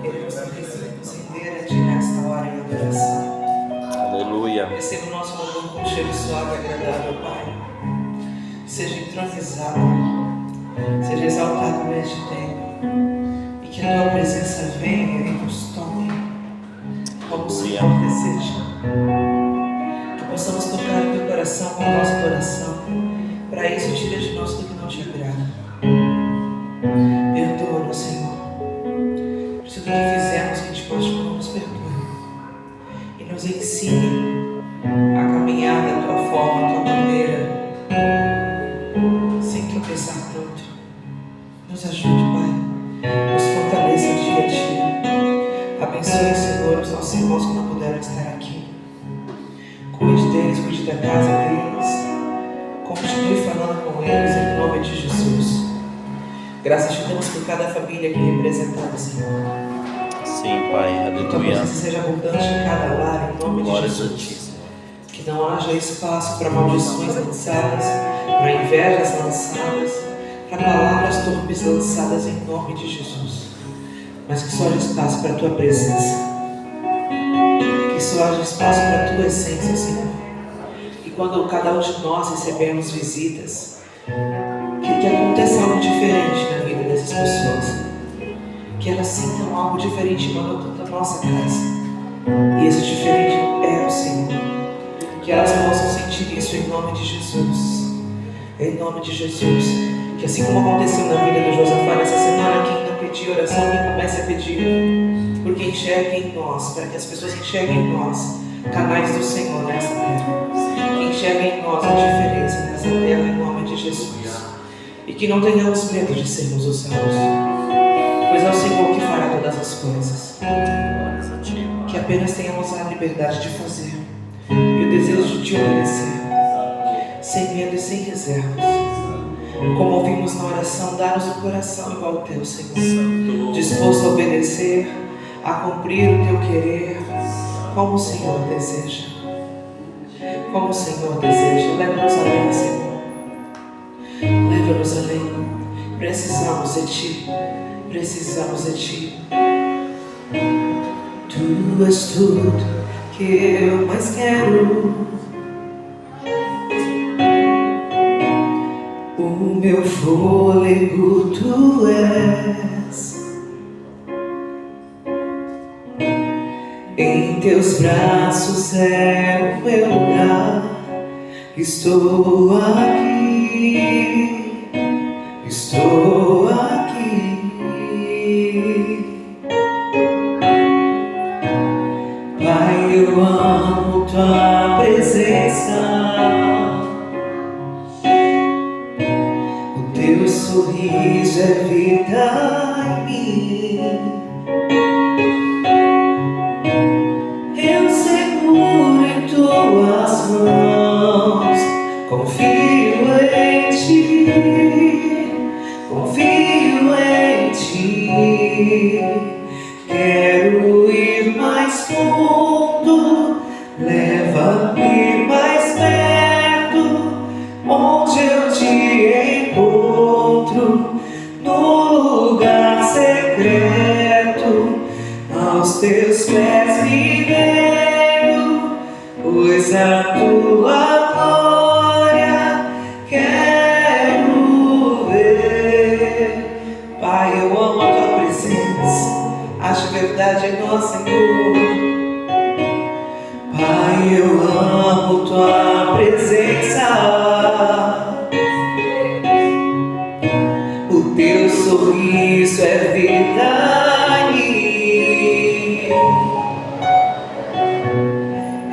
Queremos nos render a Ti nesta hora em adoração. Aleluia. Receba o nosso louvor com cheiro suave e agradável, Pai. Seja entronizado, seja exaltado neste tempo, e que a Tua presença venha e nos tome, como o Senhor deseja. Que possamos tocar o Teu coração com a nossa adoração. Para isso, tira de nós tudo que não Te agrada. Perdoa-nos, Senhor, por tudo que fizemos que Te pode não nos perdoe. E nos ensine a caminhar da Tua forma, da Tua maneira, sem tropeçar tanto. Nos ajude, Pai. Nos fortaleça dia a dia. Abençoe, Senhor, os nossos irmãos que não puderam estar aqui. Cuide deles, cuide da casa deles. Continue falando com eles em nome de Jesus. Graças te damos por cada família aqui representada, Senhor. Sim, Pai, Que tua aleluia. presença seja abundante em cada lar, em nome de Glórias a Jesus. Ti, Senhor. Que não haja espaço para maldições lançadas, para invejas lançadas, para palavras torpes lançadas em nome de Jesus. Mas que só haja espaço para a Tua presença. Que só haja espaço para a Tua essência, Senhor. E quando cada um de nós recebemos visitas, que aconteça algo diferente na vida dessas pessoas. Que elas sintam algo diferente na nossa casa. E esse diferente é o Senhor. Que elas possam sentir isso em nome de Jesus. Em nome de Jesus. Que assim como aconteceu na vida do Josafá nessa semana, quem não pediu oração, quem comece a pedir. Porque enxergue em nós, para que as pessoas enxerguem em nós canais do Senhor nessa terra. Que enxerguem em nós a diferença nessa terra em nome de Jesus. E que não tenhamos medo de sermos usados. Pois é o Senhor que fará todas as coisas. Glórias a Ti. Que apenas tenhamos a liberdade de fazer e o desejo de te obedecer, sem medo e sem reservas. Como ouvimos na oração, dá-nos um coração igual ao Teu, Senhor, disposto a obedecer, a cumprir o Teu querer, como o Senhor deseja. Como o Senhor deseja. Leva-nos além, Senhor. Leva-nos além. Precisamos de Ti. Precisamos de Ti. Tu és tudo que eu mais quero. O meu fôlego Tu és. Em Teus braços é o meu lugar. Estou aqui. Estou aqui. Pai, eu amo Tua presença. O Teu sorriso é vida em mim. Eu seguro em Tuas mãos. Confio em Ti. Confio em Ti. Quero ir mais fundo, leva-me mais perto, onde eu Te encontro, no lugar secreto, aos Teus pés me rendo, pois a Tua glória quero ver. Pai, eu amo a Tua presença. Acho verdade em nós, Senhor. Pai, eu amo Tua presença. O Teu sorriso é vida em mim.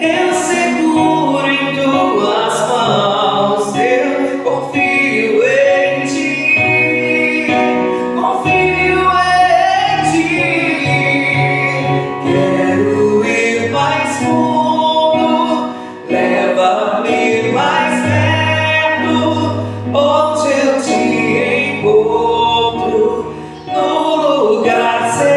Eu seguro em Tuas mãos. Eu confio em Ti. Confio em Ti. Quero ir mais fundo, leva-me mais perto, onde eu Te encontro, no lugar secreto.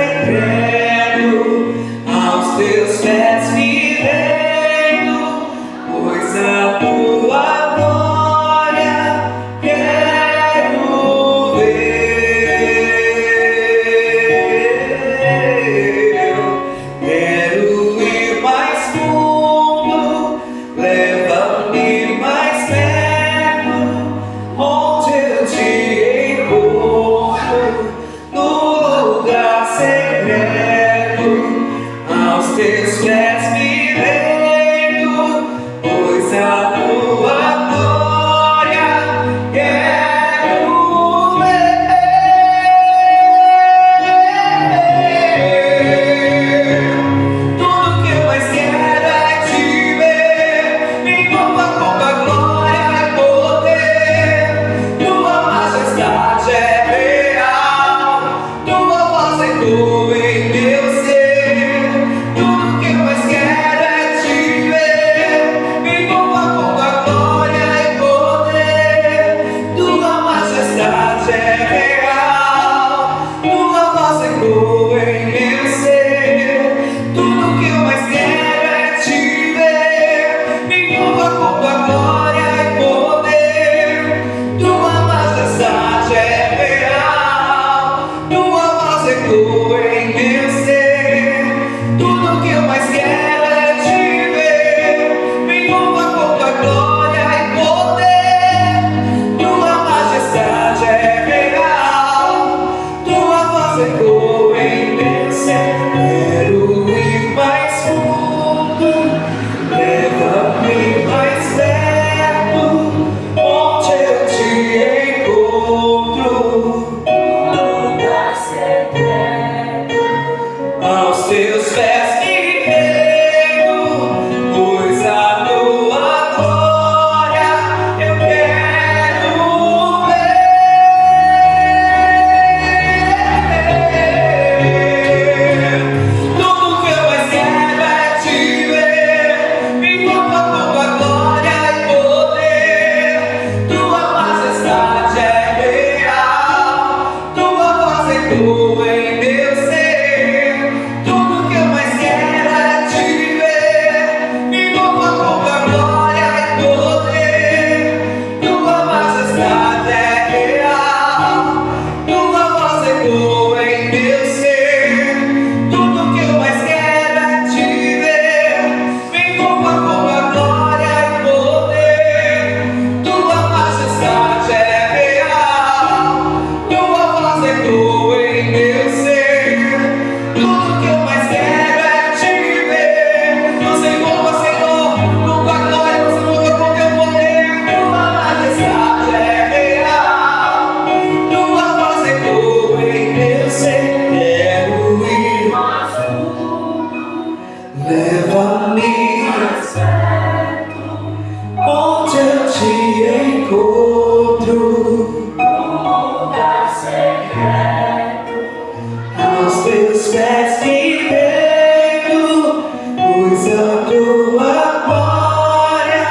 Aos teus pés me deito, pois a tua glória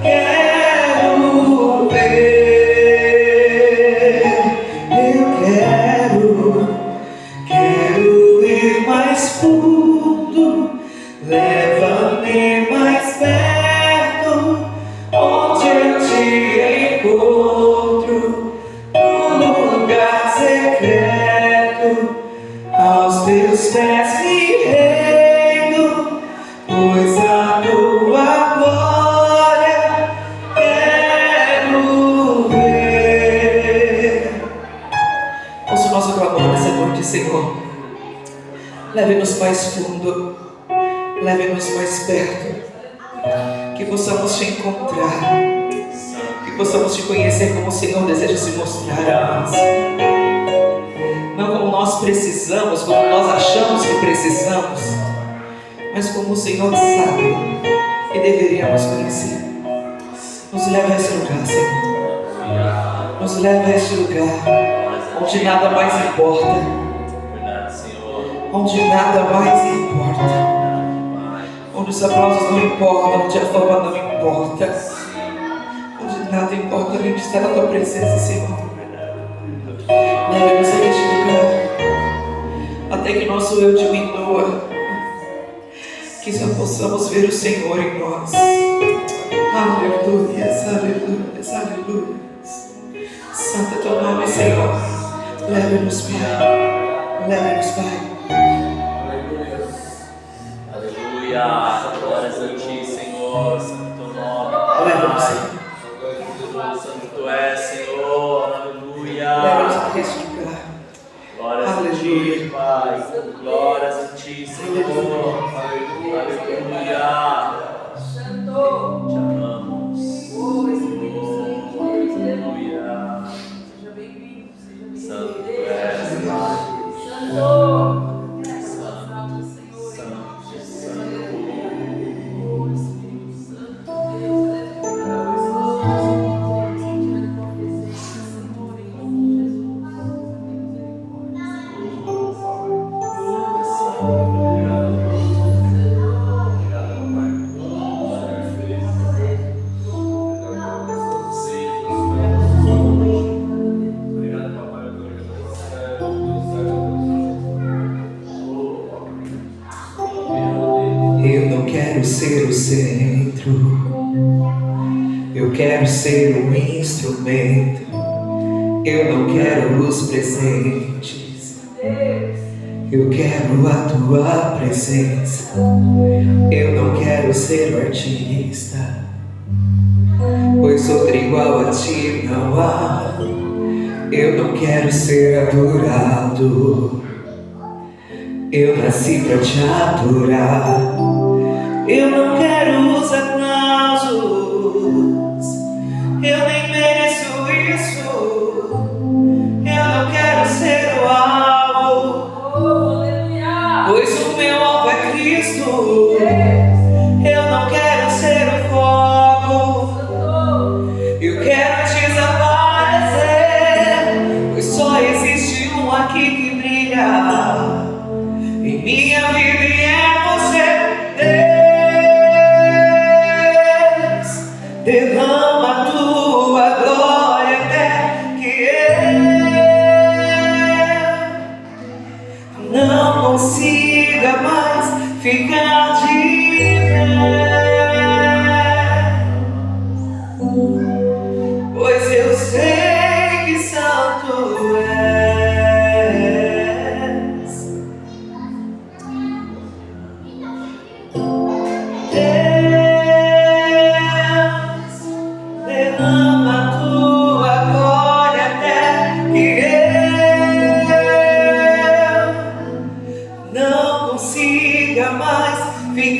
quero ver. Eu quero ir mais fundo, leva-me mais perto, onde eu te encontro, no lugar secreto. Aos teus pés me rendo, pois a tua glória quero ver. Ouça o nosso clamor nessa noite, Senhor. Leve-nos mais fundo, leve-nos mais perto, que possamos te encontrar, que possamos te conhecer como o Senhor deseja se mostrar a nós. Não como nós precisamos, como nós achamos que precisamos, mas como o Senhor sabe que deveríamos conhecer. Nos leva a esse lugar, Senhor. Nos leva a esse lugar onde nada mais importa, onde nada mais importa, onde os aplausos não importam, onde a fama não importa, onde nada importa além de estar na tua presença, Senhor. Leve-nos a este lugar, até que nosso eu diminua, que só possamos ver o Senhor em nós. Aleluias, aleluias, aleluias. Santo é teu nome, Senhor. Leve-nos, Pai. Leve-nos, Pai. Aleluia. Glórias a ti, Senhor. Santo teu nome. Leva-nos, Pai. Senhor. Santo tu és, Senhor. Aleluia. Leva-nos a este lugar. Glórias a ti, Pai. Glórias a ti, Senhor. Aleluia. Te amamos. Aleluia. Santo tu és, Pai. Ser o centro, eu quero ser um instrumento, eu não quero os presentes, eu quero a tua presença, eu não quero ser o artista, pois outro igual a ti não há, eu não quero ser adorado, eu nasci pra te adorar. Eu não quero os aplausos, eu nem mereço isso. Eu não quero ser o alvo, pois o meu alvo é Cristo. Eu não quero ser o foco, eu quero desaparecer, pois só existe um aqui que brilha em minha vida e é você. Derrama a tua glória até que eu não consiga mais ficar de pé, pois eu sei que santo és. Derrama a tua glória até que eu não consiga mais ficar.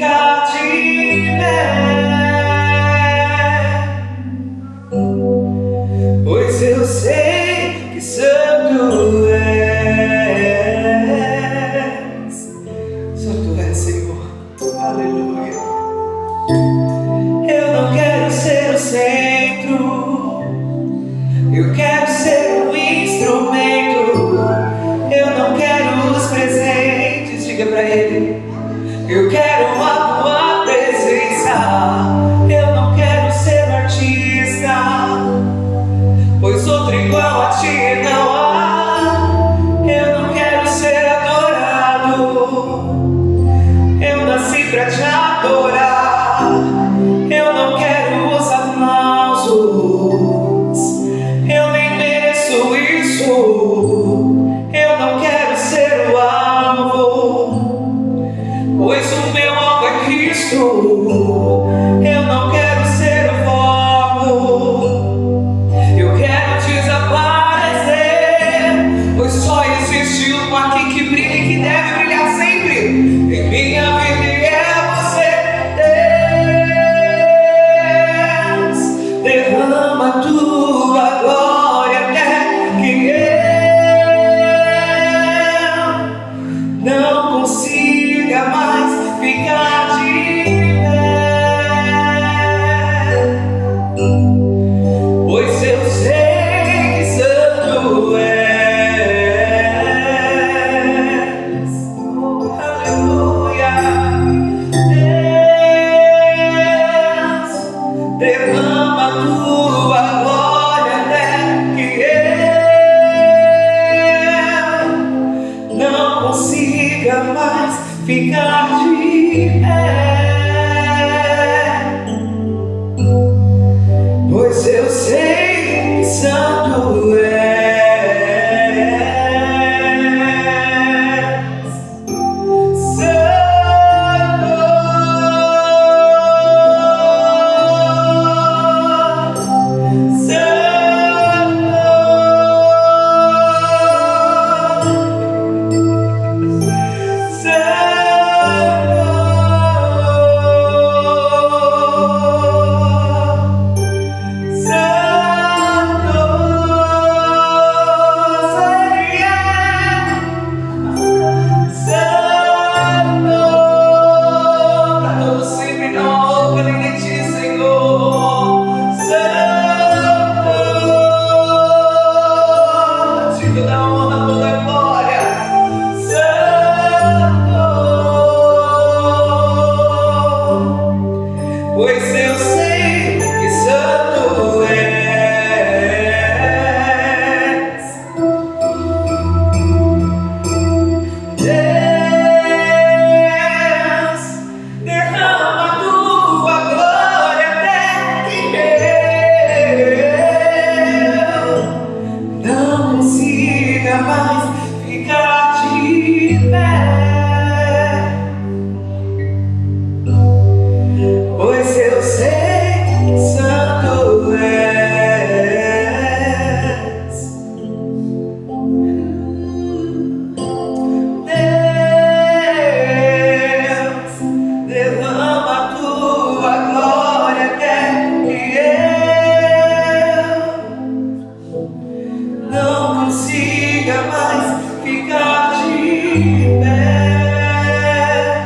ficar de pé,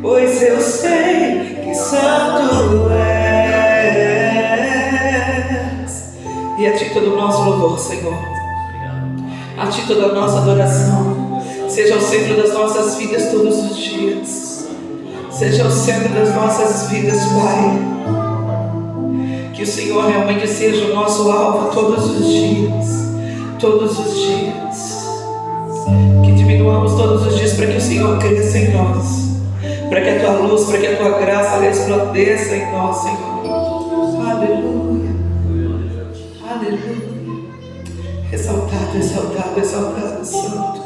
pois eu sei que santo és. E a Ti todo o nosso louvor, Senhor. A Ti toda a nossa adoração. Seja o centro das nossas vidas todos os dias. Seja o centro das nossas vidas, Pai. Que o Senhor realmente seja o nosso alvo todos os dias. Todos os dias. Que diminuamos todos os dias para que o Senhor cresça em nós. Para que a Tua luz, para que a Tua graça resplandeça em nós, Senhor. Aleluia. Aleluia. Exaltado, exaltado, exaltado, Santo.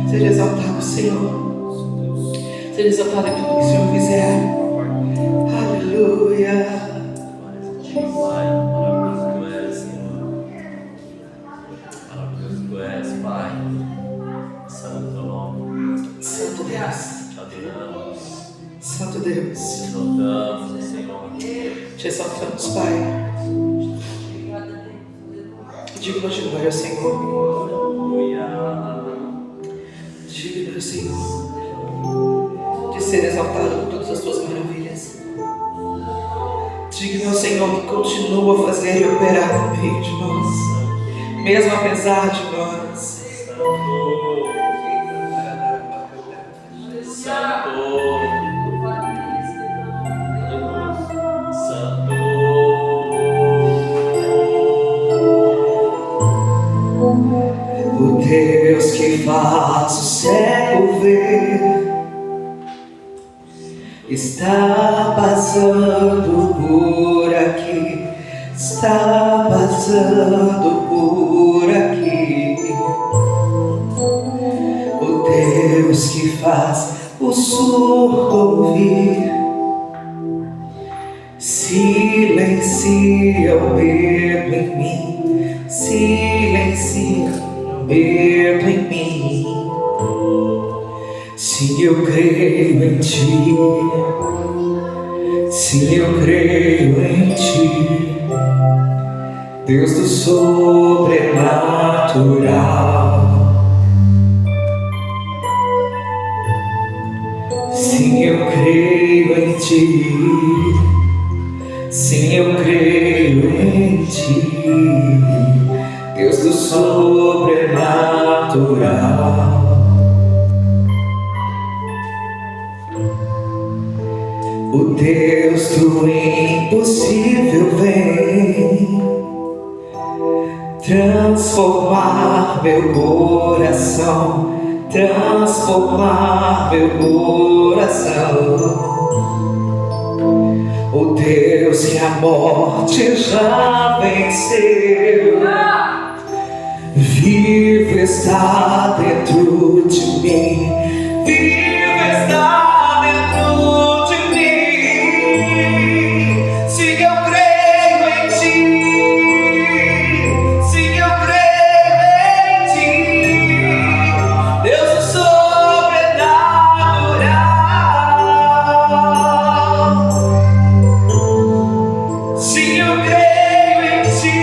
Seja exaltado, Senhor. Seja exaltado em tudo que o Senhor fizer. Aleluia. Maravilhoso Tu és, Pai. Santo teu nome. Santo Deus. Te adoramos. Santo Deus. Te exaltamos, Senhor. Te exaltamos, Pai. Digno de glória ao Senhor. Aleluia. Digno ao Senhor de ser exaltado por todas as tuas maravilhas. Digno ao Senhor que continua a fazer e operar no meio de nós, mesmo apesar de nós. Santo. O Deus que faz o cego ver está passando por aqui, está passando por aqui. O Deus que faz o surdo ouvir silencia o medo em mim, silencia o medo em mim. Sim, eu creio em Ti, sim, eu creio em Ti, Deus do sobrenatural. Sim, eu creio em Ti, sim, eu creio em Ti, Deus do sobrenatural. O Deus do impossível vem transformar meu coração, transformar meu coração. O Deus que a morte já venceu, vivo está dentro de mim, vivo está dentro de mim. Se eu creio em ti, se eu creio em ti, Deus é sobrenatural. Se eu creio em ti,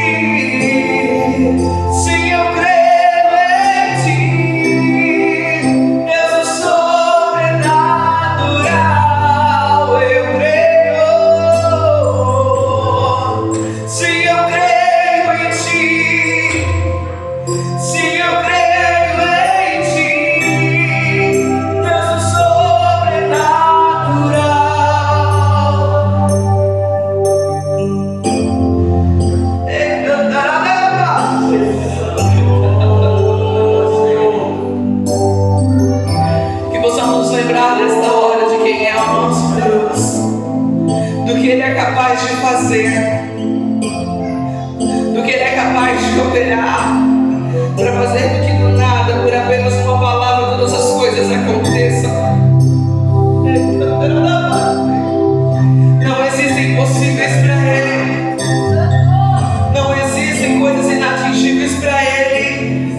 se eu creio em ti, Deus é sobrenatural. Eu creio. Se eu creio em ti, se eu creio em ti, Deus é sobrenatural. Que possamos nos lembrar nesta hora de quem é o nosso Deus, do que Ele é capaz de fazer, do que Ele é capaz de operar, para fazer do que do nada, por apenas uma palavra, todas as coisas aconteçam. Não existem impossíveis para Ele, não existem coisas inatingíveis para Ele.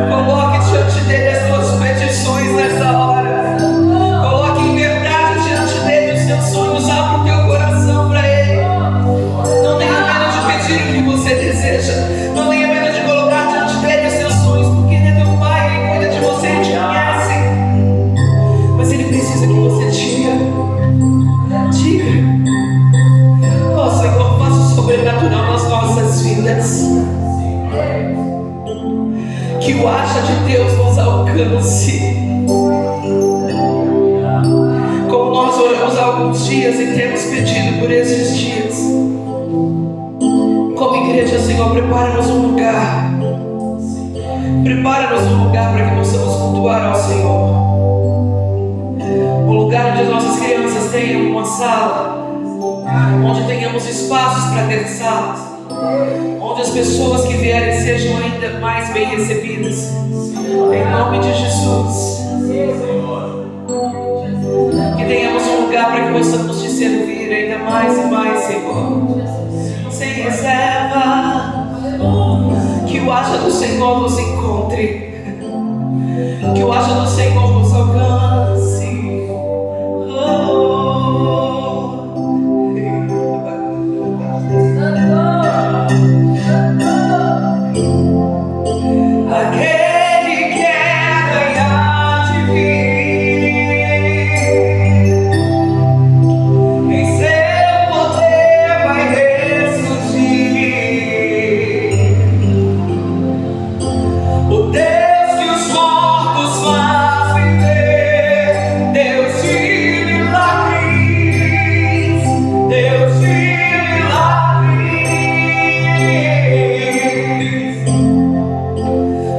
Coloque diante dele as suas petições nessa hora. Coloque em verdade diante dele os seus sonhos. Abra o teu coração para Ele. Não tenha medo de pedir o que você deseja. Não tenha medo de colocar diante dele os seus sonhos, porque Ele é teu Pai, Ele cuida de você, Ele te conhece. Mas Ele precisa que você diga. Oh Senhor, faça o sobrenatural nas nossas vidas. Que o haja de Deus nos alcance. Como nós oramos há alguns dias e temos pedido por esses dias. Como igreja, Senhor, prepara-nos um lugar. Prepara-nos um lugar para que possamos cultuar ao Senhor. Um lugar onde as nossas crianças tenham uma sala, onde tenhamos espaços para ter salas, onde as pessoas que vierem sejam ainda mais bem recebidas. Em nome de Jesus. Que tenhamos um lugar para que possamos te servir ainda mais e mais, Senhor. Sem reserva. Que o haja do Senhor nos encontre. Que o haja do Senhor nos alcance. Aquele que é ganhar de vir, em seu poder vai ressurgir. O Deus que os mortos faz viver, Deus de milagres, Deus de milagres.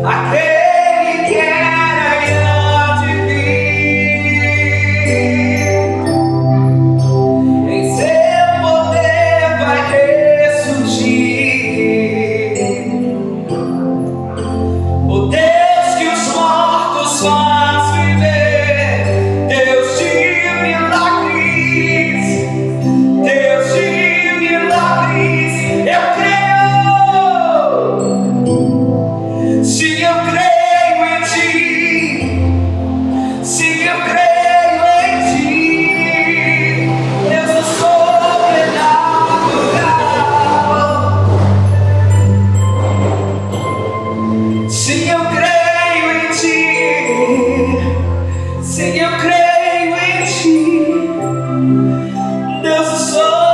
Aquele que era e há de vir, em seu poder vai ressurgir. O Deus que os mortos faz viver, Deus de milagres, Deus de milagres. Eu creio. Se eu creio em ti, se eu creio em ti, Deus é sobrenatural. Se eu creio em ti, se eu creio em ti, Deus é sobrenatural.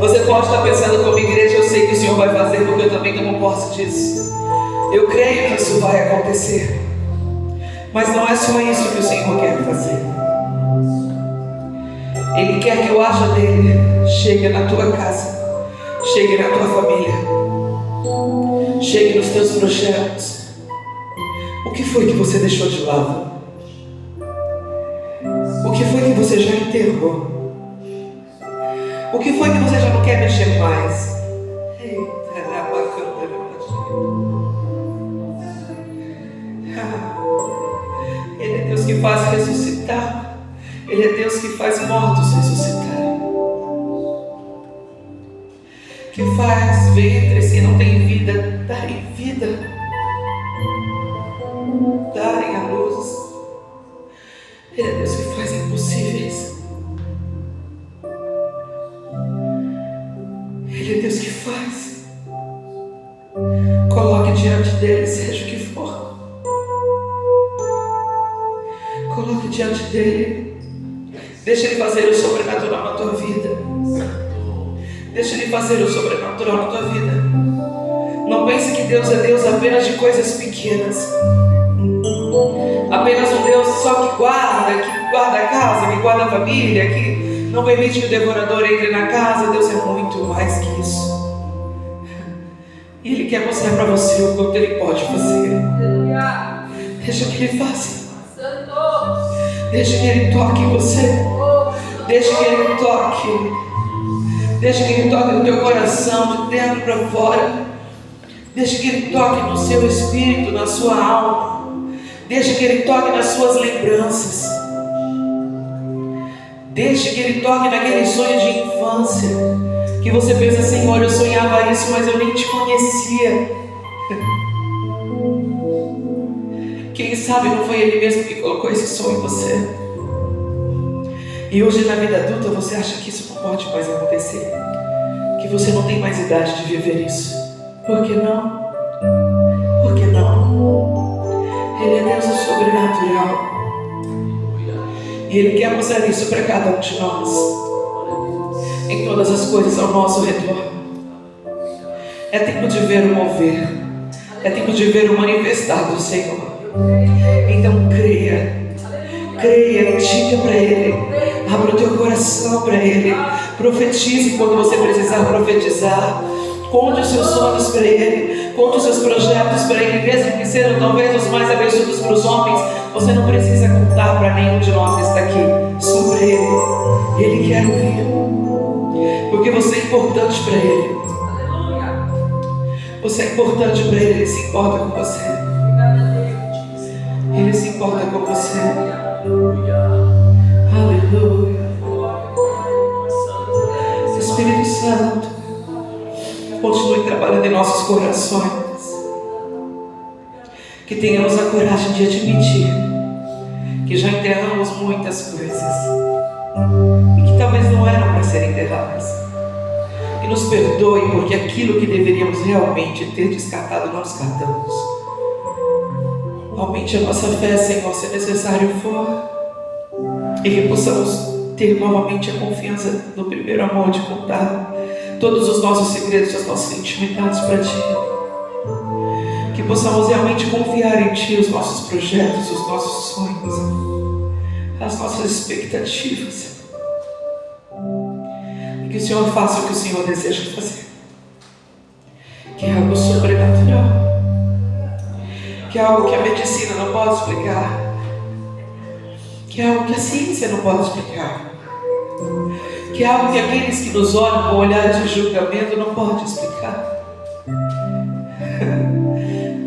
Você pode estar pensando como igreja, eu sei que o Senhor vai fazer, porque eu também tomo posse disso. Eu creio que isso vai acontecer. Mas não é só isso que o Senhor quer fazer. Ele quer que o haja dele chegue na tua casa, chegue na tua família. Chegue nos teus projetos. O que foi que você deixou de lado? O que foi que você já enterrou? O que foi que você já não quer mexer mais? Ele é Deus que faz ressuscitar. Ele é Deus que faz mortos ressuscitarem. Que faz ventres que não têm vida darem vida, darem a luz. Ele é Deus que faz impossíveis. Ele é Deus que faz. Coloque diante dele, seja o que for. Coloque diante dele. Deixa ele fazer o sobrenatural na tua vida. Deixa ele fazer o sobrenatural na tua vida. Não pense que Deus é Deus apenas de coisas pequenas. Apenas um Deus só que guarda a casa, que guarda a família, que não permite que o devorador entre na casa. Deus é muito mais que isso. E Ele quer mostrar para você o quanto Ele pode fazer. Deixa que Ele faça. Deixa que Ele toque em você. Deixa que Ele toque. Deixa que Ele toque no teu coração, de dentro para fora. Deixa que Ele toque no seu espírito, na sua alma. Deixa que Ele toque nas suas lembranças. Deixa que Ele toque naqueles sonhos de infância, que você pensa, Senhor, eu sonhava isso, mas eu nem te conhecia. Quem sabe não foi Ele mesmo que colocou esse sonho em você. E hoje na vida adulta você acha que isso não pode mais acontecer, que você não tem mais idade de viver isso. Por que não? Por que não? Ele é Deus do sobrenatural. E Ele quer mostrar isso para cada um de nós, em todas as coisas ao nosso redor. É tempo de ver o mover. É tempo de ver o manifestar do Senhor. Então creia. Creia, diga para Ele. Abra o teu coração para Ele. Profetize quando você precisar profetizar. Conte os seus sonhos para Ele. Conte os seus projetos para Ele. Mesmo que sejam talvez os mais absurdos para os homens, você não precisa contar para nenhum de nós que está aqui. Só para Ele. Ele quer ouvir. Porque você é importante para Ele. Você é importante para Ele. Ele se importa com você. Ele se importa com você. Aleluia. Espírito Santo, continue trabalhando em nossos corações. Que tenhamos a coragem de admitir que já enterramos muitas coisas e que talvez não eram para serem enterradas. E nos perdoe porque aquilo que deveríamos realmente ter descartado, não descartamos. Aumente a nossa fé, Senhor, se necessário for, e que possamos ter novamente a confiança no primeiro amor de contar todos os nossos segredos, as nossas intimidades para Ti. Que possamos realmente confiar em Ti os nossos projetos, os nossos sonhos, as nossas expectativas. E que o Senhor faça o que o Senhor deseja fazer. Que é algo sobrenatural. Que é algo que a medicina não pode explicar. Que é algo que a ciência não pode explicar. Que é algo que aqueles que nos olham com olhar de julgamento não podem explicar.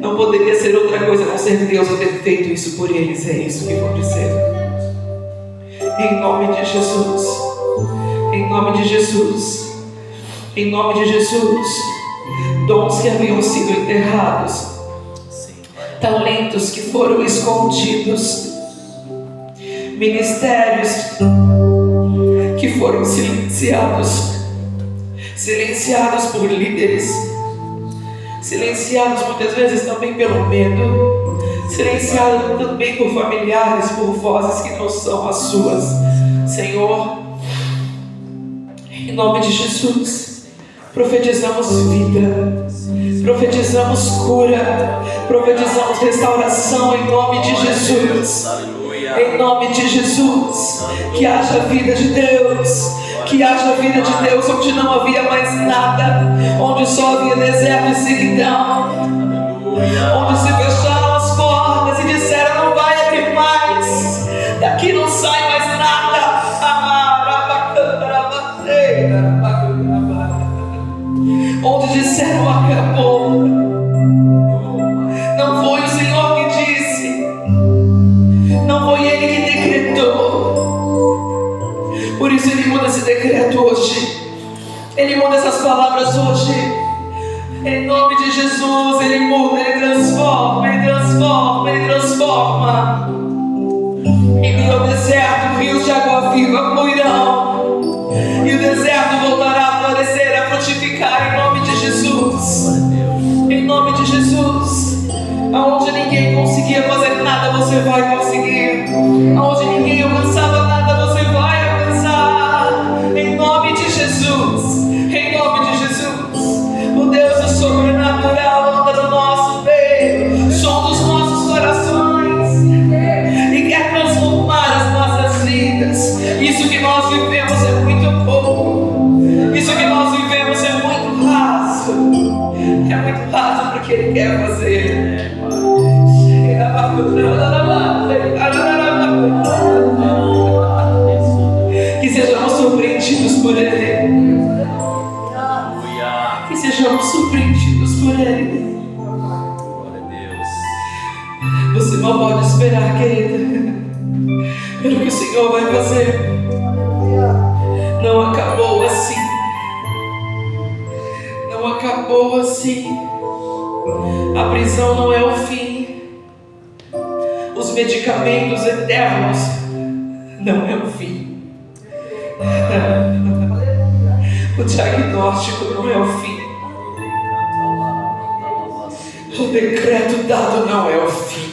Não poderia ser outra coisa a não ser Deus a ter feito isso por eles. É isso que vão dizer. Em nome de Jesus. Em nome de Jesus. Em nome de Jesus. Dons que haviam sido enterrados. Talentos que foram escondidos. Ministérios que foram silenciados por líderes, silenciados muitas vezes também pelo medo, silenciados também por familiares, por vozes que não são as suas. Senhor, em nome de Jesus, profetizamos vida, profetizamos cura, profetizamos restauração em nome de Jesus. Em nome de Jesus, que haja vida de Deus, Que haja vida de Deus onde não havia mais nada, onde só havia deserto e sequidão, onde se fecharam as portas e disseram: não vai abrir mais, daqui não sai mais nada. Onde disseram: acabou. Não foi o Senhor que disse, não foi Ele que decretou. Por isso Ele muda esse decreto hoje, Ele muda essas palavras hoje, em nome de Jesus. Ele muda, Ele transforma, Ele transforma, Ele transforma. Em meio ao deserto, rios de água viva fluirão, e o deserto voltará a florescer, a frutificar, em nome de Jesus. Em nome de Jesus. Aonde ninguém conseguia fazer nada, você vai conseguir. Aonde ninguém alcançava nada, você vai alcançar. Em nome de Jesus. Em nome de Jesus. O Deus do sobrenatural anda no nosso meio, som dos nossos corações, e quer transformar as nossas vidas. Isso que nós vivemos é muito pouco. Isso que nós vivemos é muito raso. É muito raso para o que Ele quer fazer. Que sejamos surpreendidos por Ele. Que sejamos surpreendidos por Ele. Você mal pode esperar, querida, pelo que o Senhor vai fazer. Não acabou assim. Não acabou assim. A prisão não é o fim. Os medicamentos eternos não é o fim. O diagnóstico não é o fim. O decreto dado não é o fim.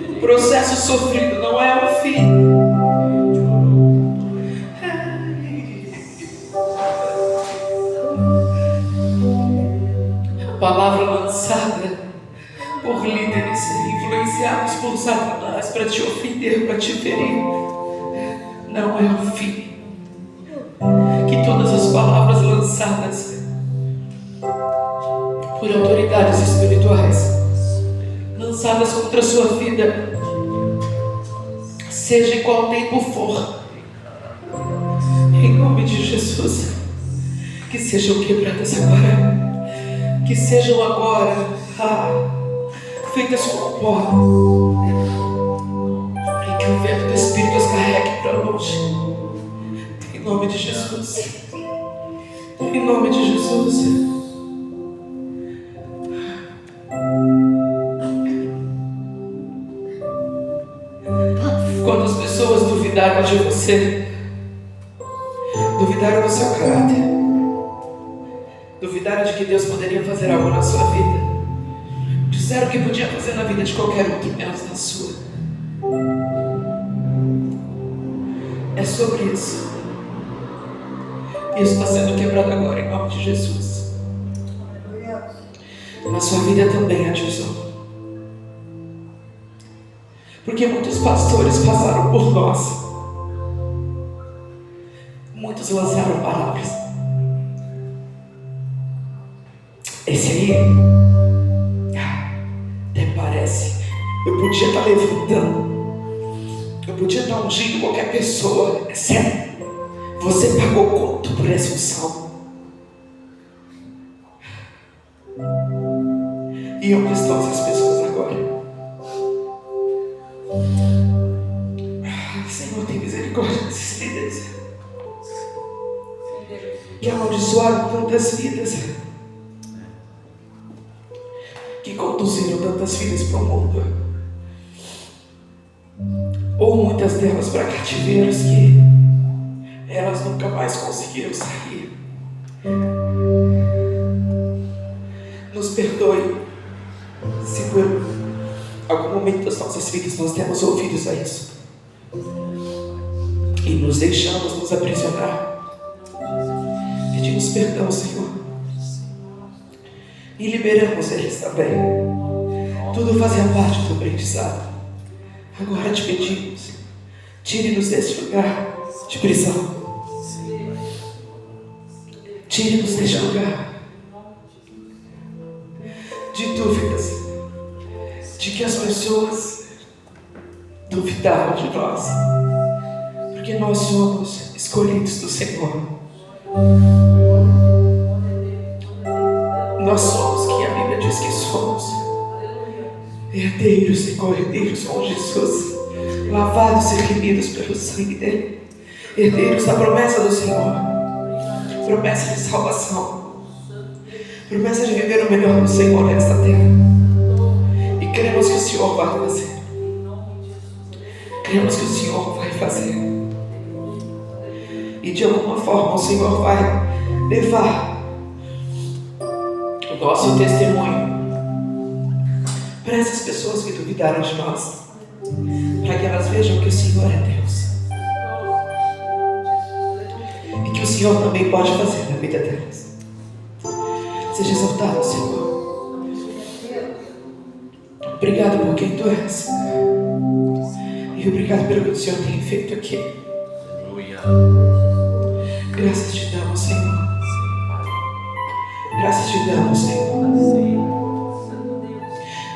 O processo sofrido não é o fim. A palavra lançada por líderes influenciados por Satanás para te ofender, para te ferir, não é o fim. Que todas as palavras lançadas por autoridades espirituais, lançadas contra a sua vida, seja em qual tempo for, em nome de Jesus, que sejam quebradas agora, que sejam agora feitas com pó, e que o vento do Espírito as carregue para longe, em nome de Jesus. Em nome de Jesus. Quando as pessoas duvidaram de você, duvidaram do seu caráter, duvidaram de que Deus poderia fazer algo na sua vida, disseram que podia fazer na vida de qualquer outro, menos na sua. É sobre isso. Isso está sendo quebrado agora em nome de Jesus. Na sua vida também, Adilson. Porque muitos pastores passaram por nós. Muitos lançaram palavras. Esse aí, até parece, eu podia estar levantando, eu podia estar ungindo qualquer pessoa, exceto você pagou quanto por essa unção? E onde estão essas pessoas agora? Senhor, tem misericórdia desses líderes que amaldiçoaram tantas vidas, que conduziram tantas vidas para o mundo, ou muitas delas para cativeiros que elas nunca mais conseguiram sair. Nos perdoe se por algum momento das nossas vidas nós temos ouvidos a isso e nos deixamos nos aprisionar. Pedimos perdão, Senhor, e liberamos eles também. Tudo fazia parte do aprendizado. Agora te pedimos, tire-nos desse lugar de prisão. Tire-nos deste lugar de dúvidas, de que as pessoas duvidavam de nós, porque nós somos escolhidos do Senhor. Nós somos quem a Bíblia diz que somos, herdeiros e co-herdeiros com Jesus, lavados e remidos pelo sangue dele, herdeiros da promessa do Senhor, promessa de salvação, promessa de viver o melhor do Senhor nesta terra. E cremos que o Senhor vai fazer. Cremos que o Senhor vai fazer. E de alguma forma o Senhor vai levar o nosso testemunho para essas pessoas que duvidaram de nós, para que elas vejam que o Senhor é Deus e que o Senhor também pode fazer na vida delas. Seja exaltado, Senhor. Obrigado por quem Tu és e obrigado pelo que o Senhor tem feito aqui. Aleluia. Graças te damos, Senhor. Graças te damos, Senhor.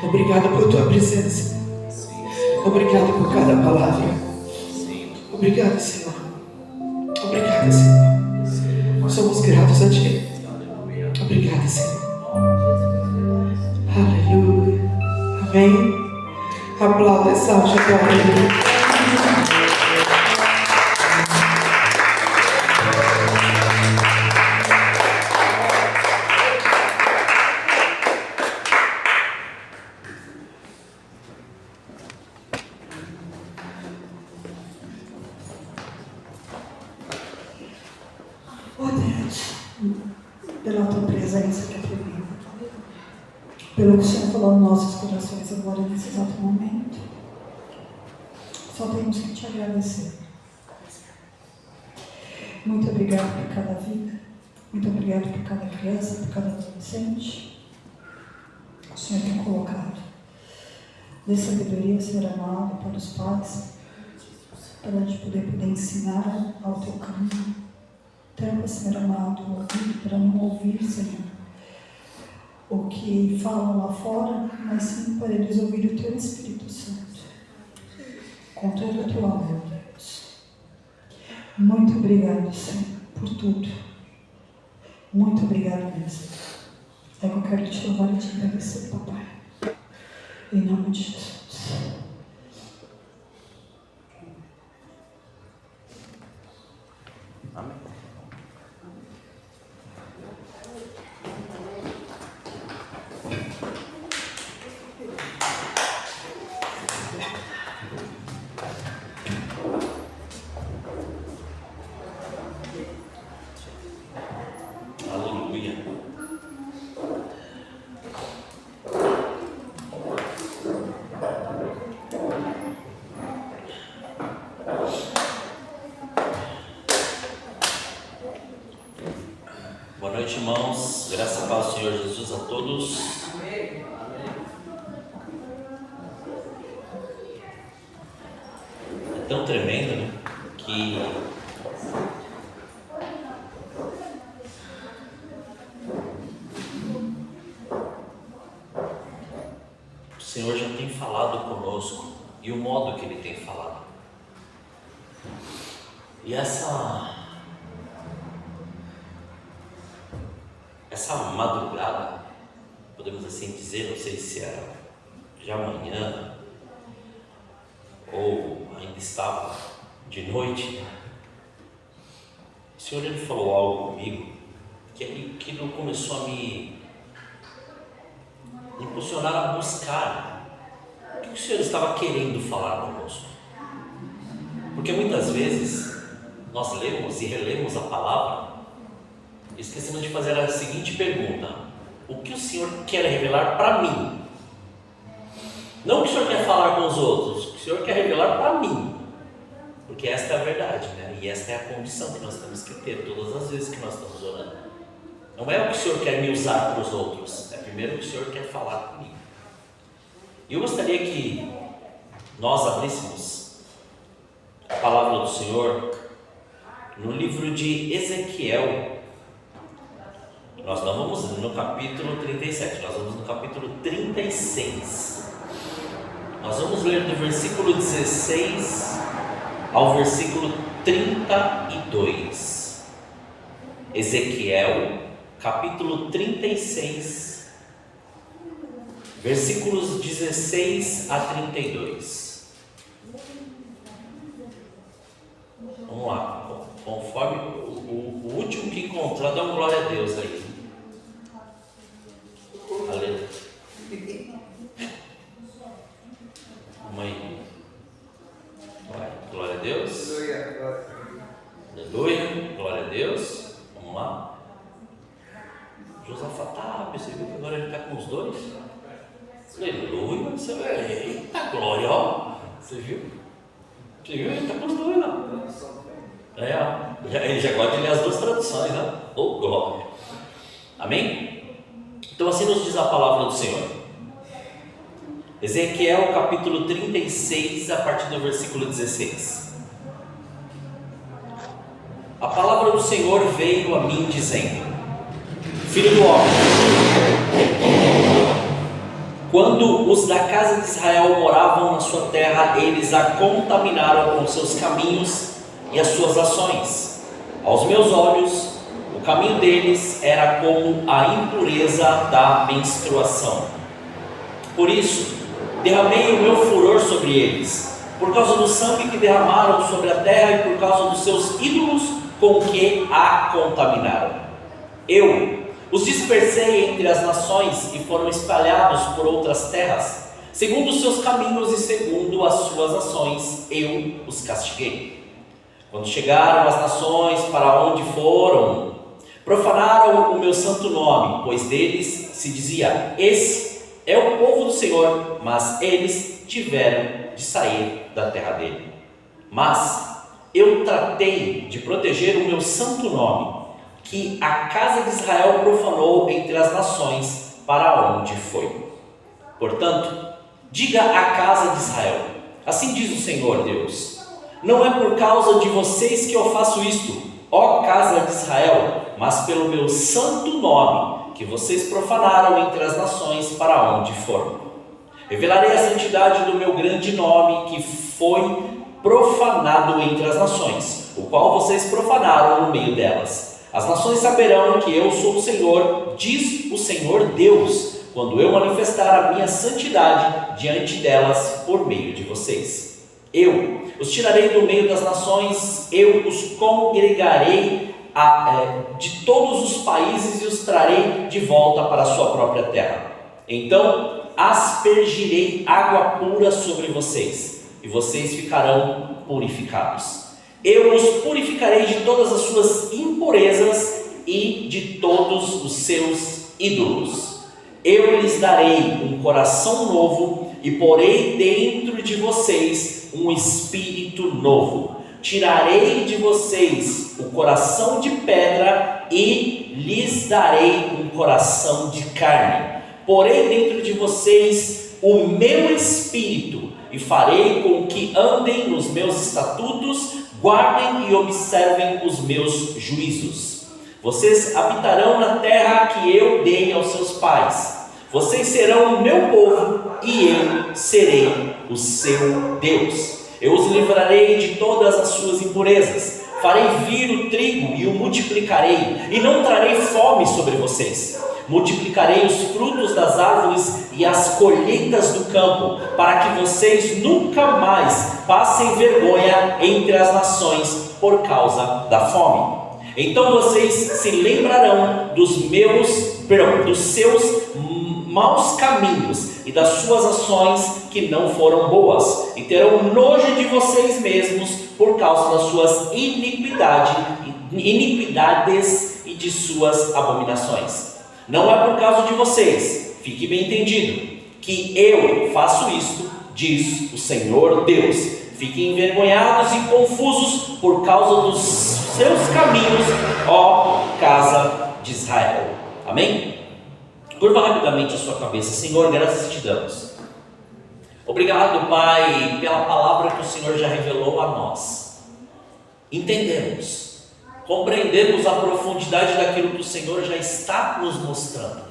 Obrigado por Tua presença. Obrigado por cada palavra. Obrigado, Senhor. Obrigado, Senhor. Somos gratos a Ti. Obrigado, Senhor. Aleluia. Amém. Aplauda, exalte a glória de Deus. Pela Tua presença que é tremenda, pelo que o Senhor falou nos nossos corações agora nesse exato momento, só temos que Te agradecer. Muito obrigado por cada vida, muito obrigado por cada criança, por cada adolescente. O Senhor tem colocado. Dê sabedoria, Senhor amado, para os pais, para a gente poder ensinar ao Teu caminho. Tampa, Senhor amado, o ouvido para não ouvir, Senhor, o que falam lá fora, mas sim para eles ouvir o Teu Espírito Santo, com todo o Teu amor, Deus. Muito obrigado, Senhor, por tudo. Muito obrigado mesmo. É que eu quero Te louvar e Te agradecer, Papai. Em nome de Jesus. Amém. Aleluia. Boa noite, irmãos. Graças a Deus, Senhor Jesus, a todos. É tão tremendo, né? Que o Senhor já tem falado conosco e o modo que Ele tem falado. E essa madrugada, podemos assim dizer, não sei se era já amanhã ou ainda estava de noite, o Senhor Ele falou algo comigo que aquilo começou a me impulsionar a buscar o que o Senhor estava querendo falar conosco. Porque muitas vezes nós lemos e relemos a palavra e esquecemos de fazer a seguinte pergunta: o que o Senhor quer revelar para mim? Não o que o Senhor quer falar com os outros, o que o Senhor quer revelar para mim. Porque esta é a verdade, né? E esta é a condição que nós temos que ter todas as vezes que nós estamos orando. Não é o que o Senhor quer me usar para os outros, é primeiro o que o Senhor quer falar comigo. E eu gostaria que nós abríssemos a palavra do Senhor no livro de Ezequiel. Nós não vamos no capítulo 37, nós vamos no capítulo 36. Nós vamos ler do versículo 16 ao versículo 32. Ezequiel, capítulo 36, versículos 16 a 32. Vamos lá, conforme o último que encontrar, dá uma glória a Deus aí. Aleluia. Mãe, glória a Deus. Aleluia, glória a Deus. Vamos lá. Josafá, você viu que agora ele está com os dois? Aleluia, você vê. Eita glória, ó. Você viu? Você viu? Ele está com os dois lá. Ele já gosta de ler as duas traduções, né? Oh, glória. Amém? Então assim nos diz a palavra do Senhor. Ezequiel capítulo 36, a partir do versículo 16. A palavra do Senhor veio a mim dizendo: Filho do homem, quando os da casa de Israel moravam na sua terra, eles a contaminaram com seus caminhos e as suas ações. Aos meus olhos, o caminho deles era como a impureza da menstruação. Por isso, derramei o meu furor sobre eles, por causa do sangue que derramaram sobre a terra e por causa dos seus ídolos com que a contaminaram. Eu os dispersei entre as nações e foram espalhados por outras terras. Segundo os seus caminhos e segundo as suas ações, eu os castiguei. Quando chegaram as nações para onde foram, profanaram o meu santo nome, pois deles se dizia: esse é o povo do Senhor, mas eles tiveram de sair da terra dele. Mas eu tratei de proteger o meu santo nome, que a casa de Israel profanou entre as nações para onde foi. Portanto, diga à casa de Israel: assim diz o Senhor Deus, não é por causa de vocês que eu faço isto, ó casa de Israel, mas pelo meu santo nome, que vocês profanaram entre as nações para onde foram. Revelarei a santidade do meu grande nome, que foi profanado entre as nações, o qual vocês profanaram no meio delas. As nações saberão que eu sou o Senhor, diz o Senhor Deus, quando eu manifestar a minha santidade diante delas por meio de vocês. Eu os tirarei do meio das nações, eu os congregarei de todos os países e os trarei de volta para a sua própria terra. Então aspergirei água pura sobre vocês, e vocês ficarão purificados. Eu os purificarei de todas as suas impurezas e de todos os seus ídolos. Eu lhes darei um coração novo e porei dentro de vocês um espírito novo. Tirarei de vocês o coração de pedra e lhes darei um coração de carne. Porei dentro de vocês o meu espírito e farei com que andem nos meus estatutos, guardem e observem os meus juízos. Vocês habitarão na terra que eu dei aos seus pais. Vocês serão o meu povo e eu serei o seu Deus. Eu os livrarei de todas as suas impurezas. Farei vir o trigo e o multiplicarei, e não trarei fome sobre vocês. Multiplicarei os frutos das árvores e as colheitas do campo, para que vocês nunca mais passem vergonha entre as nações por causa da fome. Então vocês se lembrarão dos seus maus caminhos e das suas ações que não foram boas, e terão nojo de vocês mesmos por causa das suas iniquidades e de suas abominações. Não é por causa de vocês, fique bem entendido, que eu faço isto, diz o Senhor Deus. Fiquem envergonhados e confusos por causa dos seus caminhos, ó casa de Israel. Amém? Curva rapidamente a sua cabeça. Senhor, graças te damos. Obrigado, Pai, pela palavra que o Senhor já revelou a nós. Entendemos compreendermos a profundidade daquilo que o Senhor já está nos mostrando.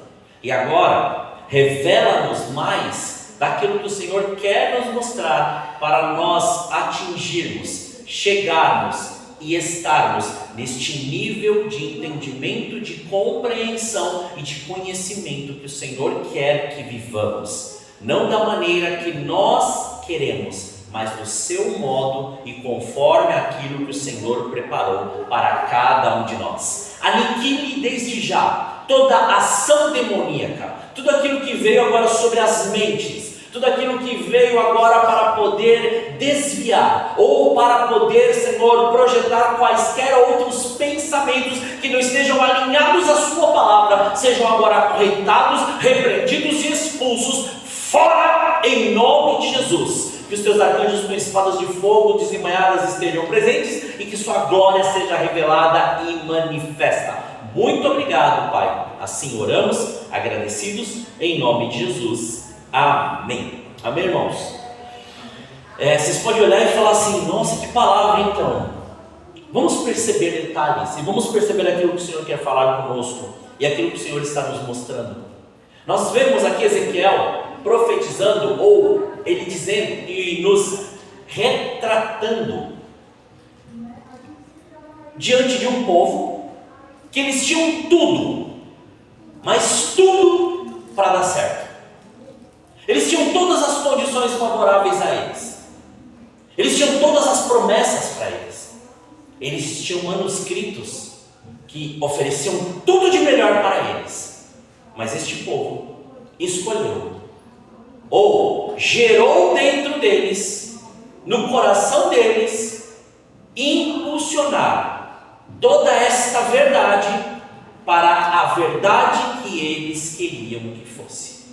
E agora, revela-nos mais daquilo que o Senhor quer nos mostrar para nós atingirmos, chegarmos e estarmos neste nível de entendimento, de compreensão e de conhecimento que o Senhor quer que vivamos. Não da maneira que nós queremos, mas do seu modo e conforme aquilo que o Senhor preparou para cada um de nós. Aniquile desde já toda ação demoníaca, tudo aquilo que veio agora sobre as mentes, tudo aquilo que veio agora para poder desviar, ou para poder, Senhor, projetar quaisquer outros pensamentos que não estejam alinhados à sua palavra, sejam agora corretados, repreendidos e expulsos, fora em nome de Jesus. Que os teus arcanjos com espadas de fogo desembainhadas estejam presentes e que sua glória seja revelada e manifesta. Muito obrigado, Pai. Assim oramos, agradecidos, em nome de Jesus. Amém. Amém, irmãos? Vocês podem olhar e falar assim: nossa, que palavra então. Vamos perceber detalhes e vamos perceber aquilo que o Senhor quer falar conosco e aquilo que o Senhor está nos mostrando. Nós vemos aqui Ezequiel profetizando, ou ele dizendo e nos retratando diante de um povo que eles tinham tudo, mas tudo para dar certo. Eles tinham todas as condições favoráveis a eles. Eles tinham todas as promessas para eles. Eles tinham manuscritos que ofereciam tudo de melhor para eles. Mas este povo escolheu, ou gerou dentro deles, no coração deles, impulsionar toda esta verdade para a verdade que eles queriam que fosse.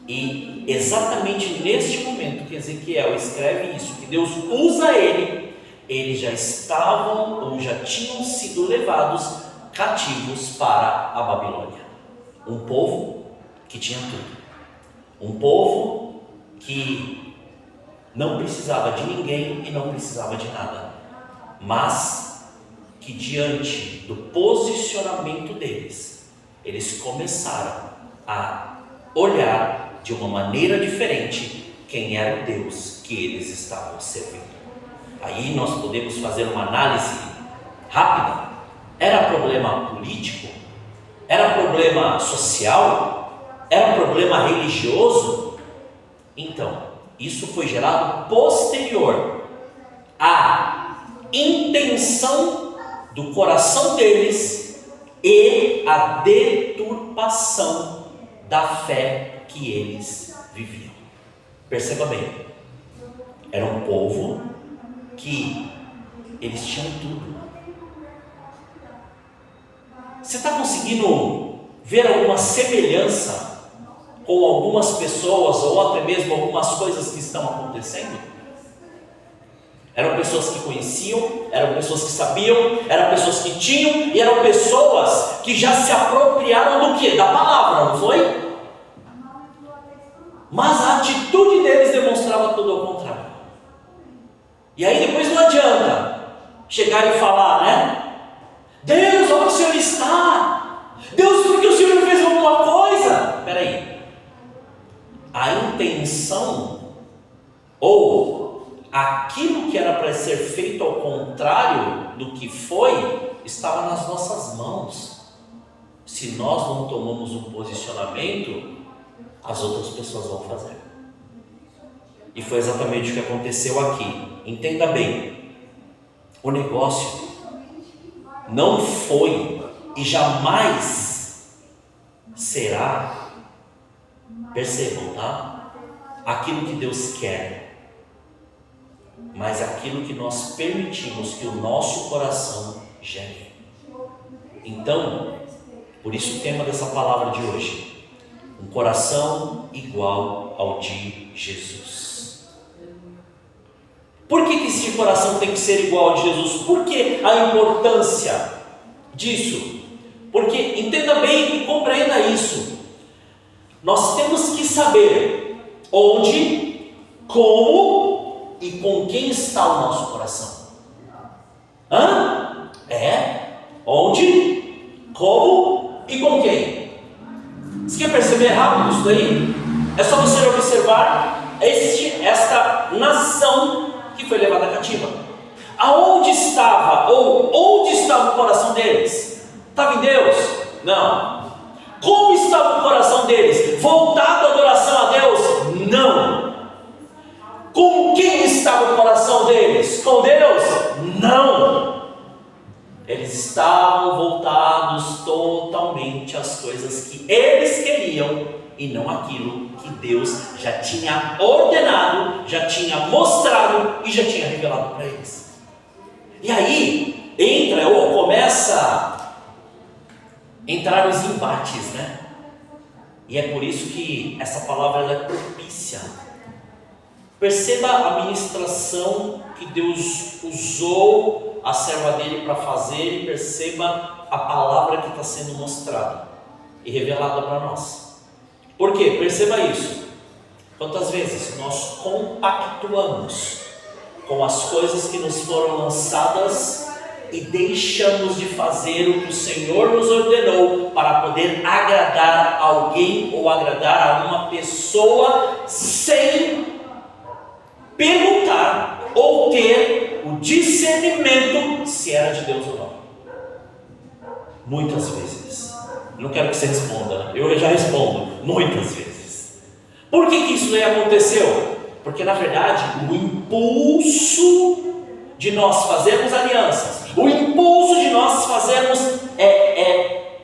E exatamente neste momento que Ezequiel escreve isso, que Deus usa ele, eles já estavam ou já tinham sido levados cativos para a Babilônia. Um povo que tinha tudo, um povo que não precisava de ninguém e não precisava de nada, mas que diante do posicionamento deles, eles começaram a olhar de uma maneira diferente quem era o Deus que eles estavam servindo. Aí nós podemos fazer uma análise rápida. Era problema político? Era problema social? Era problema religioso? Então, isso foi gerado posterior à intenção do coração deles e à deturpação da fé que eles viviam. Perceba bem, era um povo que eles tinham tudo. Você está conseguindo ver alguma semelhança com algumas pessoas ou até mesmo algumas coisas que estão acontecendo? Eram pessoas que conheciam, eram pessoas que sabiam, eram pessoas que tinham e eram pessoas que já se apropriaram do quê? Da palavra, não foi? Mas a atitude deles demonstrava tudo ao contrário. E aí depois não adianta chegar e falar, né? Deus, onde o Senhor está? Deus, por que o Senhor não fez alguma coisa? Espera aí. A intenção ou aquilo que era para ser feito ao contrário do que foi, estava nas nossas mãos. Se nós não tomamos um posicionamento, as outras pessoas vão fazer. E foi exatamente o que aconteceu aqui. Entenda bem, o negócio não foi e jamais será, percebam, tá? Aquilo que Deus quer, mas aquilo que nós permitimos que o nosso coração gere. Então, por isso o tema dessa palavra de hoje: um coração igual ao de Jesus. Por que esse coração tem que ser igual ao de Jesus? Por que a importância disso? Porque, entenda bem e compreenda isso, nós temos que saber onde, como e com quem está o nosso coração. Onde, como e com quem? Você quer perceber rápido isso daí? É só você observar esta nação que foi levada cativa. Aonde estava, ou onde estava o coração deles? Estava em Deus? Não. Como estava o coração deles? Voltado à adoração a Deus? Não. Com quem estava o coração deles? Com Deus? Não. Eles estavam voltados totalmente às coisas que eles queriam e não aquilo que Deus já tinha ordenado, já tinha mostrado e já tinha revelado para eles. E aí começa a entrar os embates, né? E é por isso que essa palavra ela é propícia. Perceba a ministração que Deus usou a serva dele para fazer e perceba a palavra que está sendo mostrada e revelada para nós. Por quê? Perceba isso. Quantas vezes nós compactuamos com as coisas que nos foram lançadas e deixamos de fazer o que o Senhor nos ordenou para poder agradar alguém ou agradar a uma pessoa sem perguntar ou ter o discernimento se era de Deus ou não. Muitas vezes. Não quero que você responda, eu já respondo. Muitas vezes. Por que isso aí aconteceu? Porque na verdade o impulso de nós fazermos alianças, o impulso de nós fazermos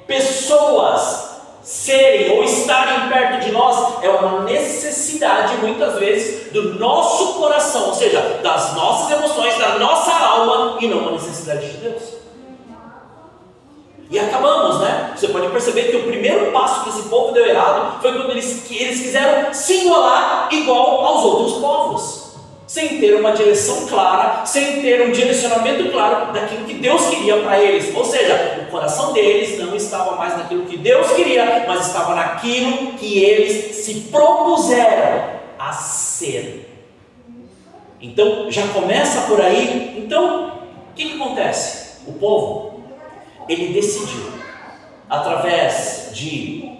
pessoas serem ou estarem perto de nós é uma necessidade muitas vezes do nosso coração, ou seja, das nossas emoções, da nossa alma, e não uma necessidade de Deus. E acabamos, né? Você pode perceber que o primeiro passo que esse povo deu errado foi quando eles quiseram se igualar igual aos outros povos, sem ter uma direção clara, sem ter um direcionamento claro daquilo que Deus queria para eles. Ou seja, o coração deles não estava mais naquilo que Deus queria, mas estava naquilo que eles se propuseram a ser. Então, já começa por aí. Então, o que acontece? O povo, ele decidiu, através de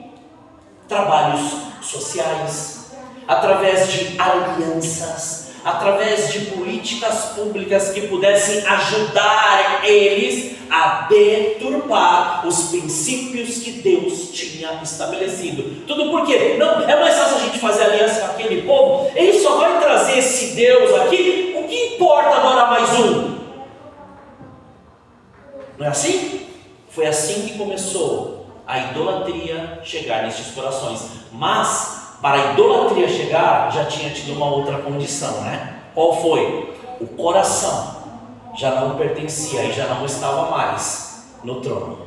trabalhos sociais, através de alianças, através de políticas públicas que pudessem ajudar eles a deturpar os princípios que Deus tinha estabelecido. Tudo por quê? Não, é mais fácil a gente fazer aliança com aquele povo, ele só vai trazer esse Deus aqui, o que importa adorar mais um? Não é assim? Foi assim que começou a idolatria chegar nestes corações. Mas para a idolatria chegar, já tinha tido uma outra condição, né? Qual foi? O coração já não pertencia e já não estava mais no trono.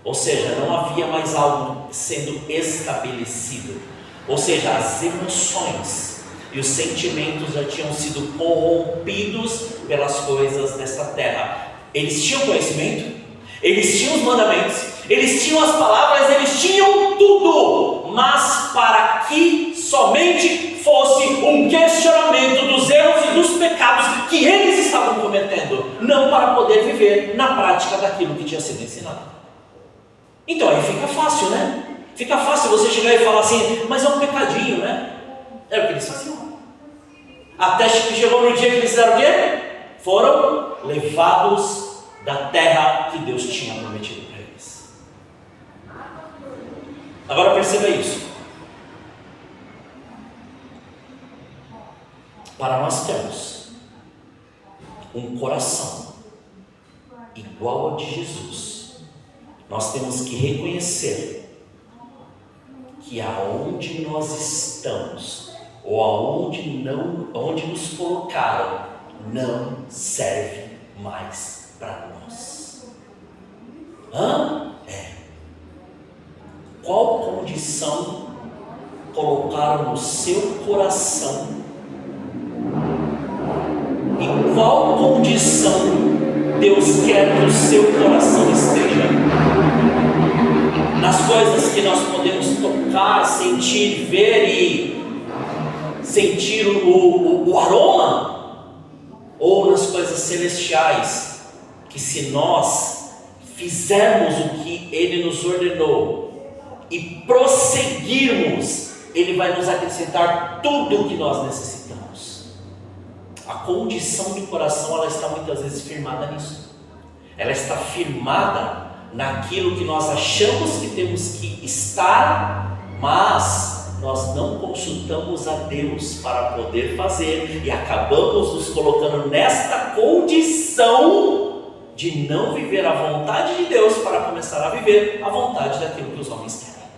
Ou seja, não havia mais algo sendo estabelecido. Ou seja, as emoções e os sentimentos já tinham sido corrompidos pelas coisas desta terra. Eles tinham conhecimento, eles tinham os mandamentos, eles tinham as palavras, eles tinham tudo, mas para que somente fosse um questionamento dos erros e dos pecados que eles estavam cometendo, não para poder viver na prática daquilo que tinha sido ensinado. Então aí fica fácil, né? Fica fácil você chegar e falar assim, mas é um pecadinho, né? Era o que eles faziam. Até que chegou no dia que eles fizeram o quê? Foram levados da terra que Deus tinha prometido para eles. Agora perceba isso. Para nós termos um coração igual ao de Jesus, nós temos que reconhecer que aonde nós estamos, ou onde nos colocaram, não serve mais para nós. Qual condição colocaram no seu coração? E qual condição Deus quer que o seu coração esteja? Nas coisas que nós podemos tocar, sentir, ver e sentir o aroma? Ou nas coisas celestiais, que se nós fizermos o que Ele nos ordenou e prosseguirmos, Ele vai nos acrescentar tudo o que nós necessitamos. A condição do coração, ela está muitas vezes firmada nisso. Ela está firmada naquilo que nós achamos que temos que estar, mas nós não consultamos a Deus para poder fazer e acabamos nos colocando nesta condição de não viver a vontade de Deus para começar a viver a vontade daquilo que os homens querem.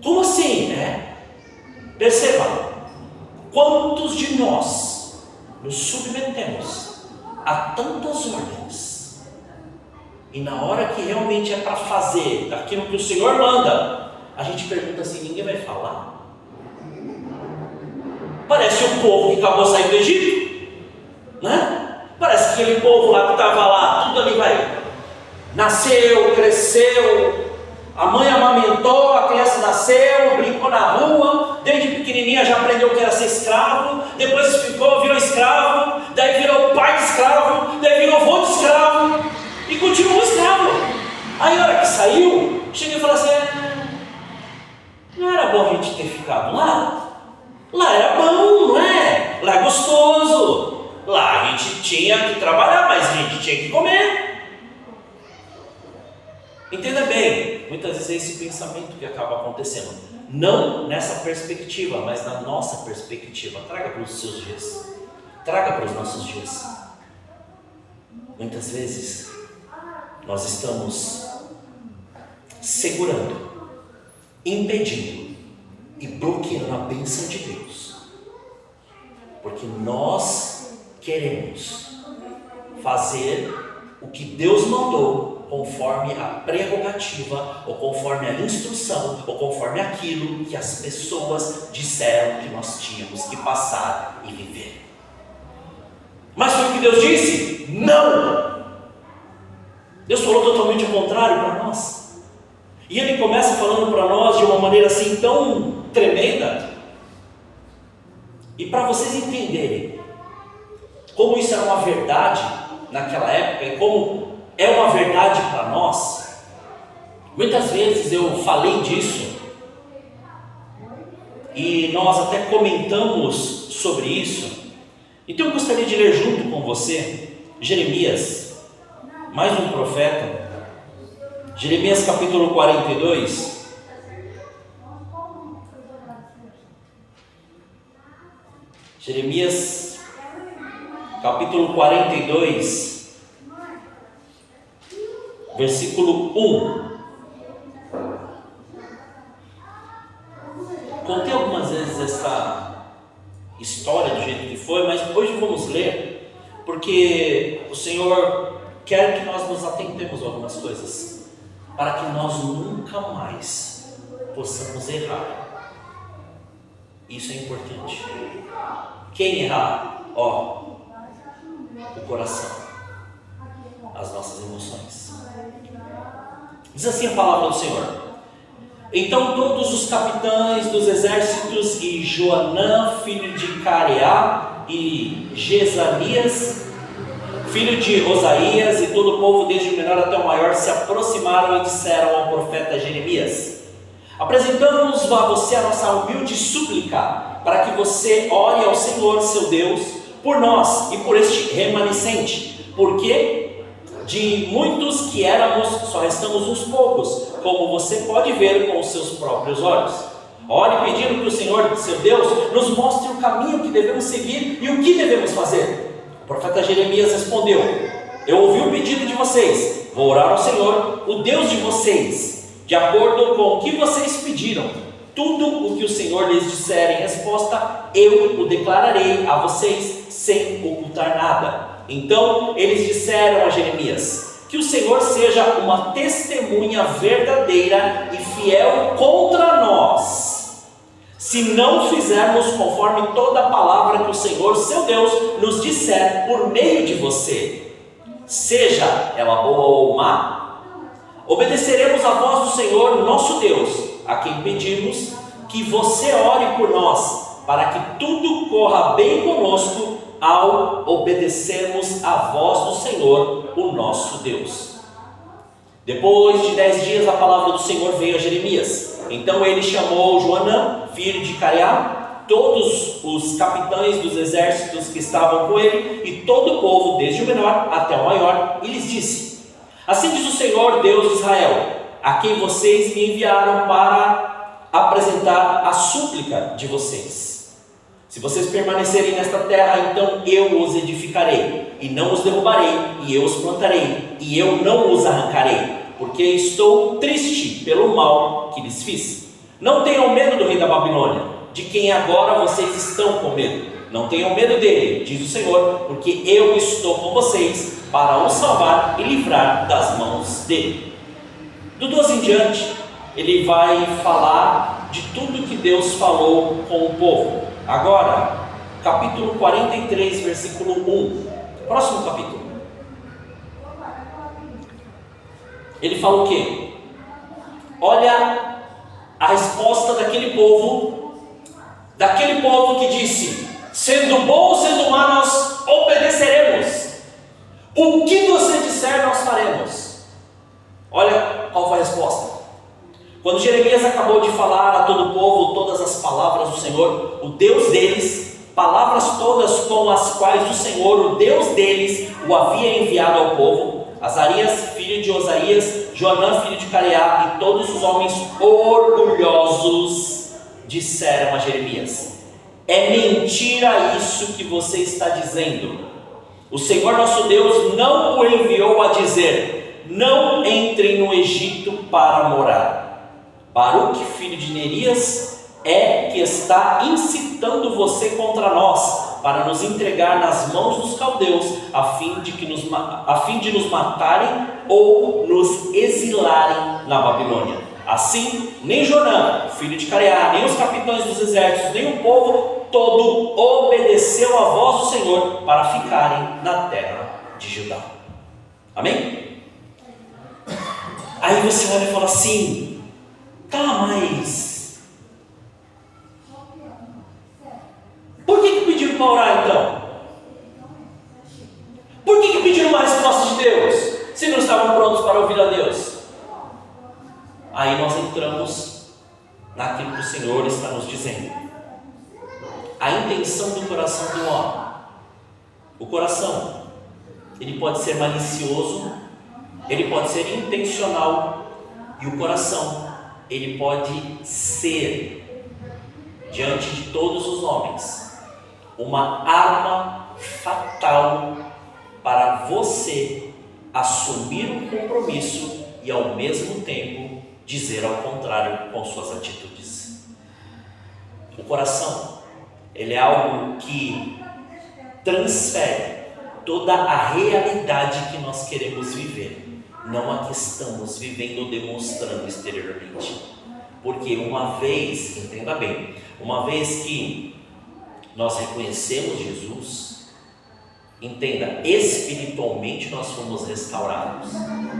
Como assim? Perceba, quantos de nós nos submetemos a tantas ordens e na hora que realmente é para fazer daquilo que o Senhor manda, a gente pergunta assim: ninguém vai falar? Parece o povo que acabou saindo do Egito, né? Parece aquele povo lá que estava lá, tudo ali nasceu, cresceu, a mãe amamentou, a criança nasceu, brincou na rua, desde pequenininha já aprendeu que era ser escravo, depois virou escravo, daí virou pai de escravo, daí virou avô de escravo, e continuou escravo. Aí a hora que saiu, cheguei e falei assim: não era bom a gente ter ficado lá? Lá era bom, não é? Lá é gostoso. Lá a gente tinha que trabalhar, mas a gente tinha que comer. Entenda bem, muitas vezes é esse pensamento que acaba acontecendo. Não nessa perspectiva, mas na nossa perspectiva. Traga para os seus dias. Traga para os nossos dias. Muitas vezes nós estamos segurando, impedindo e bloqueando a bênção de Deus, porque nós queremos fazer o que Deus mandou conforme a prerrogativa, ou conforme a instrução, ou conforme aquilo que as pessoas disseram que nós tínhamos que passar e viver. Mas foi o que Deus disse? Não! Deus falou totalmente ao contrário para nós. E Ele começa falando para nós de uma maneira assim tão tremenda. E para vocês entenderem como isso era uma verdade naquela época e como é uma verdade para nós, muitas vezes eu falei disso e nós até comentamos sobre isso. Então eu gostaria de ler junto com você Jeremias, mais um profeta, Jeremias capítulo 42. Jeremias capítulo 42, versículo 1. Contei algumas vezes essa história do jeito que foi, mas hoje vamos ler, porque o Senhor quer que nós nos atentemos a algumas coisas, para que nós nunca mais possamos errar. Isso é importante. Quem errar? O coração, as nossas emoções. Diz assim a palavra do Senhor: então todos os capitães dos exércitos e Joanã, filho de Careá, e Jezanias, filho de Osaías, e todo o povo, desde o menor até o maior, se aproximaram e disseram ao profeta Jeremias: apresentamos a você a nossa humilde súplica, para que você ore ao Senhor seu Deus por nós e por este remanescente, porque de muitos que éramos, só restamos uns poucos, como você pode ver com os seus próprios olhos. Ore pedindo que o Senhor, seu Deus, nos mostre o caminho que devemos seguir e o que devemos fazer. O profeta Jeremias respondeu: eu ouvi o pedido de vocês, vou orar ao Senhor, o Deus de vocês, de acordo com o que vocês pediram. Tudo o que o Senhor lhes disser em resposta, eu o declararei a vocês sem ocultar nada. Então eles disseram a Jeremias: que o Senhor seja uma testemunha verdadeira e fiel contra nós, se não fizermos conforme toda a palavra que o Senhor, seu Deus, nos disser por meio de você, seja ela boa ou má. Obedeceremos a voz do Senhor, nosso Deus, a quem pedimos que você ore por nós, para que tudo corra bem conosco ao obedecermos a voz do Senhor, Senhor, o nosso Deus. Depois de 10 dias, a palavra do Senhor veio a Jeremias. Então ele chamou Joanã, filho de Careá, todos os capitães dos exércitos que estavam com ele, e todo o povo, desde o menor até o maior, e lhes disse: assim diz o Senhor, Deus de Israel, a quem vocês me enviaram para apresentar a súplica de vocês. Se vocês permanecerem nesta terra, então eu os edificarei, e não os derrubarei, e eu os plantarei, e eu não os arrancarei, porque estou triste pelo mal que lhes fiz. Não tenham medo do rei da Babilônia, de quem agora vocês estão com medo. Não tenham medo dele, diz o Senhor, porque eu estou com vocês para os salvar e livrar das mãos dele. Do 12 em diante, ele vai falar de tudo que Deus falou com o povo. Agora, capítulo 43, versículo 1. Próximo capítulo. Ele fala o quê? Olha a resposta daquele povo que disse: sendo bom ou sendo mal, nós obedeceremos. O que você disser, nós faremos. Olha qual foi a resposta. Quando Jeremias acabou de falar a todo o povo todas as palavras do Senhor, o Deus deles, palavras todas com as quais o Senhor, o Deus deles, o havia enviado ao povo, Azarias, filho de Osarias, Joanã, filho de Careá, e todos os homens orgulhosos disseram a Jeremias: é mentira isso que você está dizendo. O Senhor nosso Deus não o enviou a dizer: não entrem no Egito para morar. Baruque, filho de Nerias, é que está incitando você contra nós, para nos entregar nas mãos dos caldeus, a fim de nos matarem ou nos exilarem na Babilônia. Assim, nem Joanã, filho de Careá, nem os capitães dos exércitos, nem o povo todo obedeceu a voz do Senhor para ficarem na terra de Judá. Amém? Aí você olha e fala assim: tá, mas por que pediram para orar então? Por que pediram uma resposta de Deus, se não estavam prontos para ouvir a Deus? Aí nós entramos naquilo que o Senhor está nos dizendo. A intenção do coração do homem. O coração, ele pode ser malicioso, ele pode ser intencional, e o coração, ele pode ser, diante de todos os homens, uma arma fatal para você assumir um compromisso e ao mesmo tempo dizer ao contrário com suas atitudes. O coração, ele é algo que transfere toda a realidade que nós queremos viver, não a que estamos vivendo ou demonstrando exteriormente. Porque uma vez, entenda bem, uma vez que nós reconhecemos Jesus, entenda, espiritualmente nós fomos restaurados,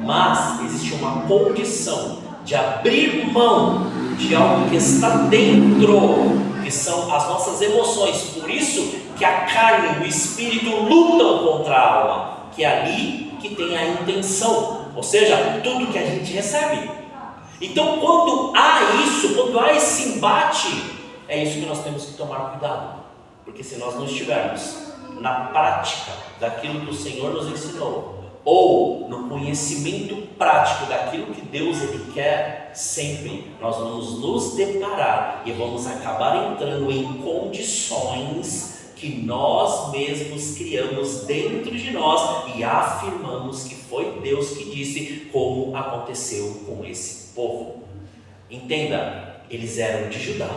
mas existe uma condição de abrir mão de algo que está dentro, que são as nossas emoções. Por isso que a carne e o espírito lutam contra a alma, que é ali que tem a intenção, ou seja, tudo que a gente recebe. Então, quando há esse embate, é isso que nós temos que tomar cuidado, porque se nós não estivermos na prática daquilo que o Senhor nos ensinou, ou no conhecimento prático daquilo que Deus ele quer, sempre nós vamos nos deparar e vamos acabar entrando em condições que nós mesmos criamos dentro de nós e afirmamos que foi Deus que disse, como aconteceu com esse povo. Entenda, eles eram de Judá,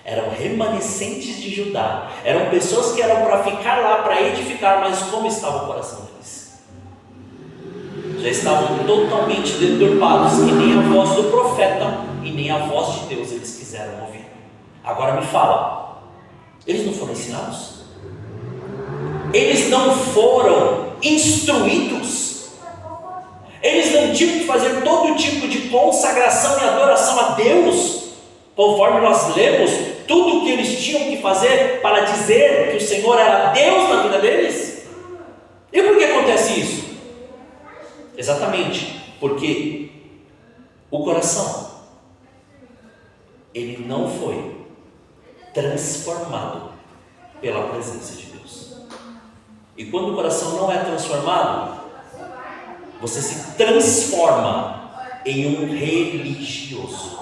eram remanescentes de Judá, eram pessoas que eram para ficar lá, para edificar, mas como estava o coração deles? Já estavam totalmente deturpados, que nem a voz do profeta e nem a voz de Deus eles quiseram ouvir. Agora me fala, eles não foram ensinados? Eles não foram instruídos? Eles não tinham que fazer todo tipo de consagração e adoração a Deus? Conforme nós lemos, tudo o que eles tinham que fazer para dizer que o Senhor era Deus na vida deles? E por que acontece isso? Exatamente, porque o coração, ele não foi transformado pela presença de Deus. E quando o coração não é transformado, você se transforma em um religioso,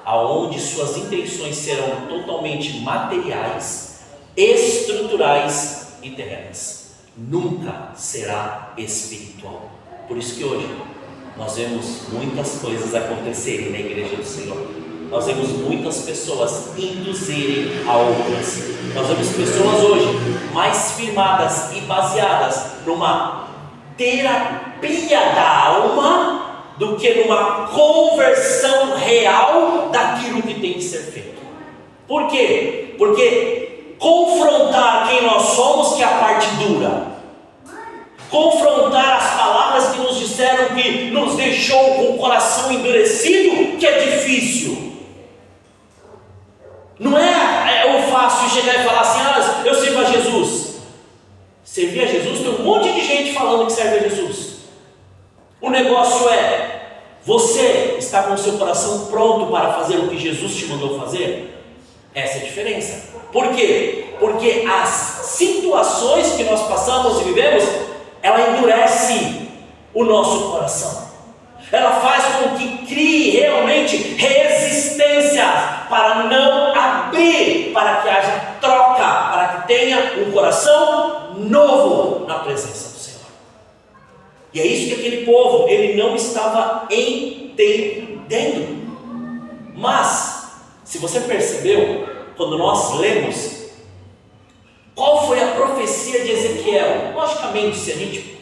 aonde suas intenções serão totalmente materiais, estruturais e terrenas. Nunca será espiritual. Por isso que hoje nós vemos muitas coisas acontecerem na igreja do Senhor. Nós vemos muitas pessoas induzirem a outras. Nós vemos pessoas hoje mais firmadas e baseadas numa terapia da alma do que numa conversão real daquilo que tem que ser feito. Por quê? Porque confrontar quem nós somos, que é a parte dura. Confrontar as palavras que nos disseram, que nos deixou com o coração endurecido, que é difícil. Não é o fácil chegar e falar assim: eu sirvo a Jesus. Servir a Jesus, tem um monte de gente falando que serve a Jesus. O negócio é, você está com o seu coração pronto para fazer o que Jesus te mandou fazer? Essa é a diferença. Por quê? Porque as situações que nós passamos e vivemos, ela endurece o nosso coração. Ela faz com que crie realmente resistência para não abrir, para que haja troca, para que tenha um coração novo na presença do Senhor. E é isso que aquele povo, ele não estava entendendo. Mas, se você percebeu, quando nós lemos, qual foi a profecia de Ezequiel? Logicamente, se a gente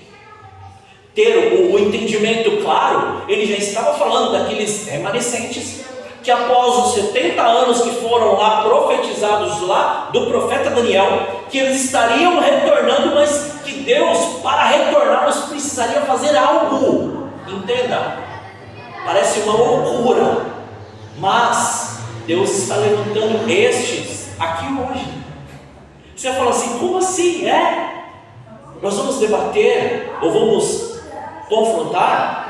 ter o entendimento claro, ele já estava falando daqueles remanescentes que após os 70 anos que foram lá profetizados lá do profeta Daniel, que eles estariam retornando, mas que Deus, para retorná-los, precisaria fazer algo. Entenda, parece uma loucura, mas Deus está levantando estes aqui hoje. Você vai falar assim: como assim? Nós vamos debater ou vamos confrontar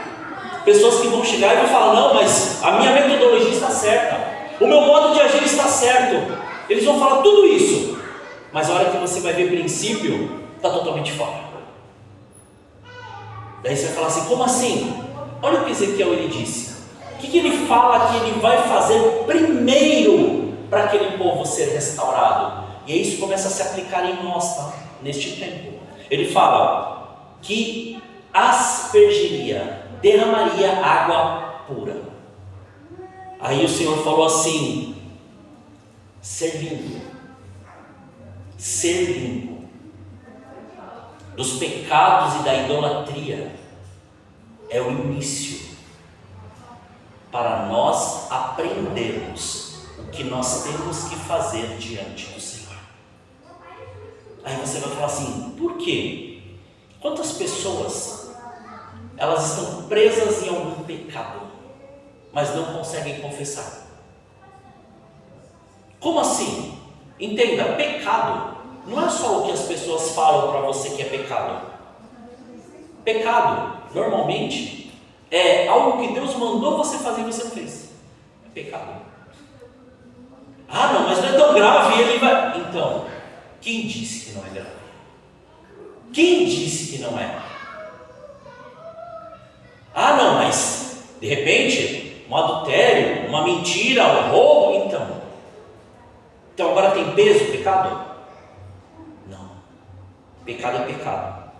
pessoas que vão chegar e vão falar: não, mas a minha metodologia está certa, o meu modo de agir está certo. Eles vão falar tudo isso, mas a hora que você vai ver princípio, está totalmente fora. Daí você vai falar assim: como assim? Olha o que Ezequiel ele disse. O que ele fala que ele vai fazer primeiro para aquele povo ser restaurado? E aí isso começa a se aplicar em nós, tá? Neste tempo. Ele fala que aspergiria, derramaria água pura. Aí o Senhor falou assim: ser limpo dos pecados e da idolatria é o início para nós aprendermos o que nós temos que fazer diante do Senhor. Aí você vai falar assim: por quê? Quantas pessoas elas estão presas em algum pecado, mas não conseguem confessar? Como assim? Entenda, pecado não é só o que as pessoas falam para você que é pecado. Pecado, normalmente, é algo que Deus mandou você fazer e você não fez. É pecado. Ah, não, mas não é tão grave, ele vai... Então, quem disse que não é grave? Quem disse que não é? Ah, não, mas de repente, um adultério, uma mentira, um roubo, então agora tem peso o pecado? Não. Pecado é pecado.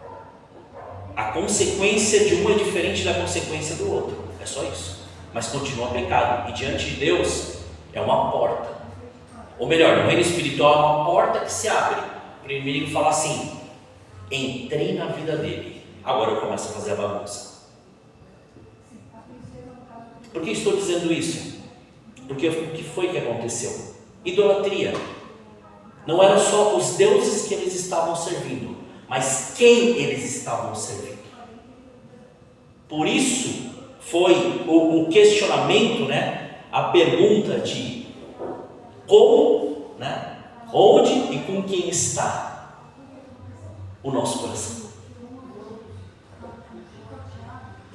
A consequência de um é diferente da consequência do outro. É só isso. Mas continua pecado. E diante de Deus é uma porta. Ou melhor, no reino espiritual é uma porta que se abre para o inimigo falar assim: entrei na vida dele, agora eu começo a fazer a bagunça. Por que estou dizendo isso? Porque o que foi que aconteceu? Idolatria. Não eram só os deuses que eles estavam servindo, mas quem eles estavam servindo. Por isso foi o questionamento, a pergunta de como, onde e com quem está o nosso coração.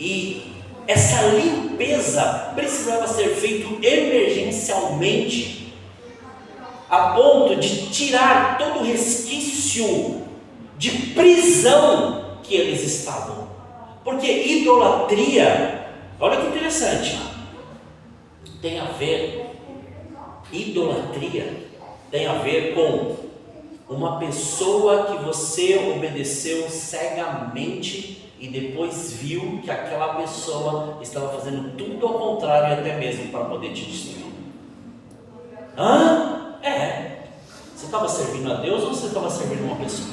E essa limpeza precisava ser feita emergencialmente, a ponto de tirar todo o resquício de prisão que eles estavam. Porque idolatria, olha que interessante, idolatria tem a ver com uma pessoa que você obedeceu cegamente e depois viu que aquela pessoa estava fazendo tudo ao contrário, até mesmo para poder te destruir. Você estava servindo a Deus ou você estava servindo uma pessoa?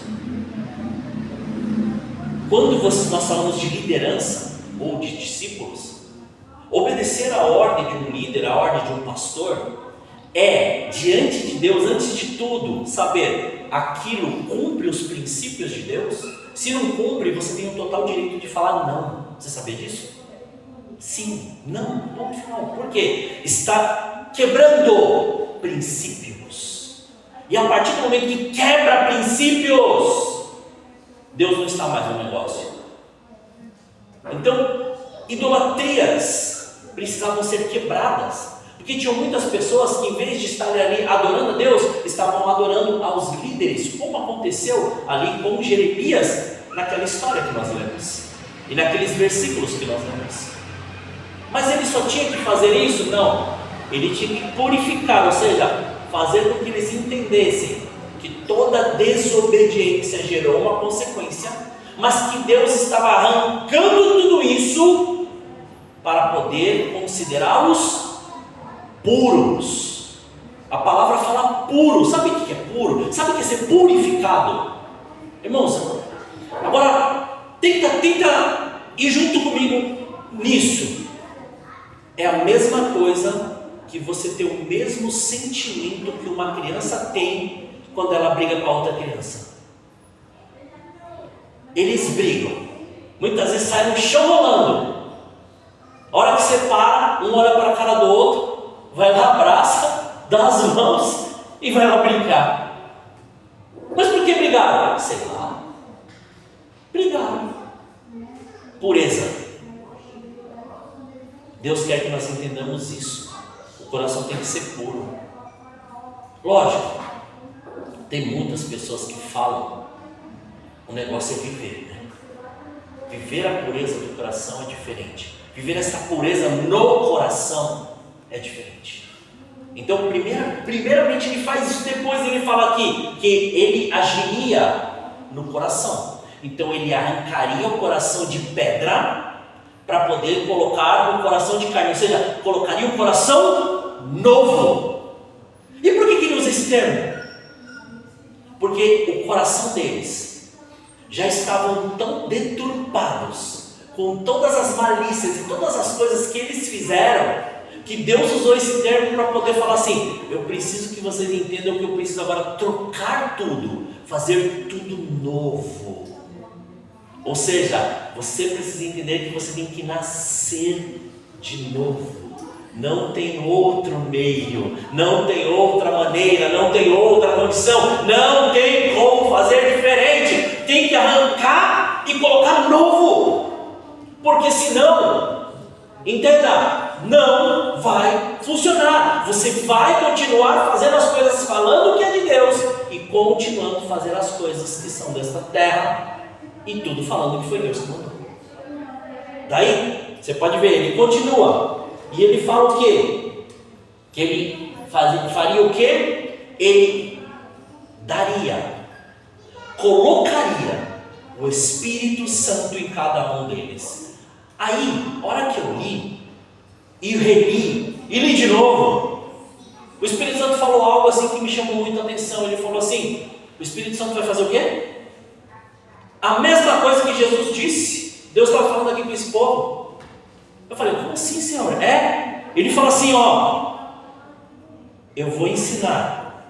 Quando nós falamos de liderança ou de discípulos, obedecer a ordem de um líder, a ordem de um pastor, é, diante de Deus, antes de tudo, saber aquilo cumpre os princípios de Deus. Se não cumpre, você tem o total direito de falar não. Você sabia disso? Sim, não, ponto final. Por quê? Está quebrando princípios. E a partir do momento que quebra princípios, Deus não está mais no negócio. Então, idolatrias precisavam ser quebradas. Porque tinham muitas pessoas que, em vez de estarem ali adorando a Deus, estavam adorando aos líderes, como aconteceu ali com Jeremias, naquela história que nós lemos, e naqueles versículos que nós lemos. Mas ele só tinha que fazer isso? Não, ele tinha que purificar, ou seja, fazer com que eles entendessem que toda desobediência gerou uma consequência, mas que Deus estava arrancando tudo isso para poder considerá-los puros. A palavra fala puro. Sabe o que é puro? Sabe o que é ser purificado? Irmãos, agora tenta ir junto comigo nisso. É a mesma coisa que você ter o mesmo sentimento que uma criança tem quando ela briga com a outra criança. Eles brigam, muitas vezes saem no chão rolando. A hora que você para, um olha para a cara do outro, vai lá, abraça, dá as mãos e vai lá brincar. Mas por que brigaram? Sei lá. Brigaram. Pureza. Deus quer que nós entendamos isso. O coração tem que ser puro. Lógico, tem muitas pessoas que falam, o negócio é viver, né? Viver a pureza do coração é diferente. Viver essa pureza no coração é diferente. Então, primeiramente ele faz isso, depois ele fala aqui que ele agiria no coração. Então ele arrancaria o coração de pedra para poder colocar no coração de carne, ou seja, colocaria um coração novo. E por que ele usa esse termo? Porque o coração deles já estavam tão deturpados com todas as malícias e todas as coisas que eles fizeram, que Deus usou esse termo para poder falar assim: eu preciso que vocês entendam que eu preciso agora trocar tudo, fazer tudo novo. Ou seja, você precisa entender que você tem que nascer de novo. Não tem outro meio, não tem outra maneira, não tem outra condição, não tem como fazer diferente. Tem que arrancar e colocar novo, porque senão, entenda, não vai funcionar. Você vai continuar fazendo as coisas falando que é de Deus e continuando a fazer as coisas que são desta terra, e tudo falando que foi Deus que mandou. Daí, você pode ver, ele continua, e ele fala o quê? Que ele faria o quê? Ele colocaria o Espírito Santo em cada um deles. Aí, a hora que eu li, e reli, e li de novo, o Espírito Santo falou algo assim que me chamou muita atenção. Ele falou assim: o Espírito Santo vai fazer o quê? A mesma coisa que Jesus disse. Deus estava falando aqui com esse povo. Eu falei: como assim, Senhor? Ele fala assim: eu vou ensinar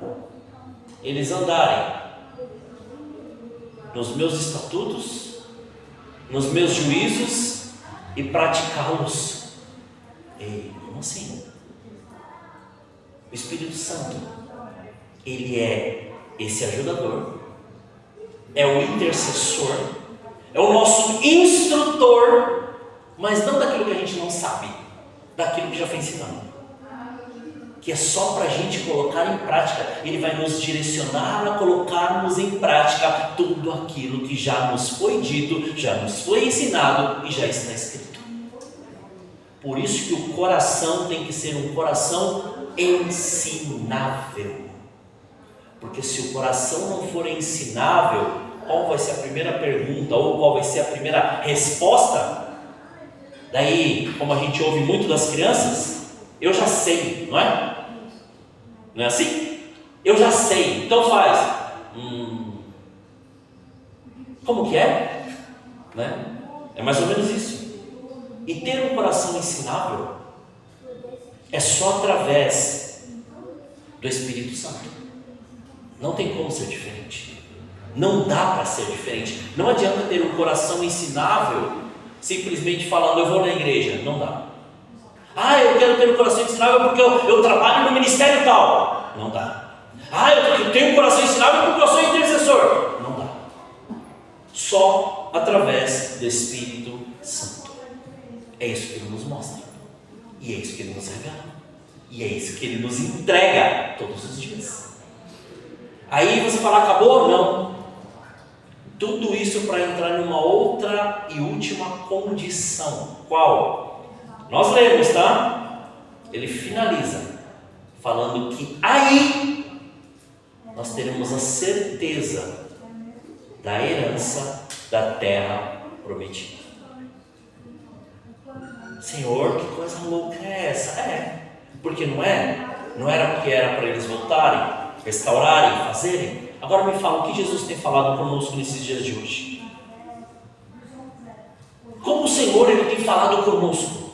eles andarem nos meus estatutos, nos meus juízos e praticá-los. Como assim? O Espírito Santo, ele é esse ajudador, é o intercessor, é o nosso instrutor mas não daquilo que a gente não sabe, daquilo que já foi ensinado, que é só para a gente colocar em prática. Ele vai nos direcionar a colocarmos em prática tudo aquilo que já nos foi dito, já nos foi ensinado e já está escrito. Por isso que o coração tem que ser um coração ensinável, porque se o coração não for ensinável, qual vai ser a primeira pergunta ou qual vai ser a primeira resposta? Daí, como a gente ouve muito das crianças, eu já sei, não é? Não é assim? Eu já sei, então faz. Como que é? Né? É mais ou menos isso. E ter um coração ensinável é só através do Espírito Santo. Não tem como ser diferente. Não dá para ser diferente. Não adianta ter um coração ensinável simplesmente falando, eu vou na igreja. Não dá. Eu quero ter um coração ensinável porque eu trabalho no ministério tal. Não dá. Eu tenho um coração ensinável porque eu sou intercessor. Não dá. Só através do Espírito Santo. É isso que Ele nos mostra. E é isso que Ele nos revela. E é isso que Ele nos entrega todos os dias. Aí você fala, acabou? Não. Tudo isso para entrar numa outra e última condição. Qual? Nós lemos, tá? Ele finaliza falando que aí nós teremos a certeza da herança da terra prometida. Senhor, que coisa louca é essa? Porque não era porque era para eles voltarem, restaurarem, fazerem. Agora me fala o que Jesus tem falado conosco nesses dias de hoje. Como o Senhor Ele tem falado conosco.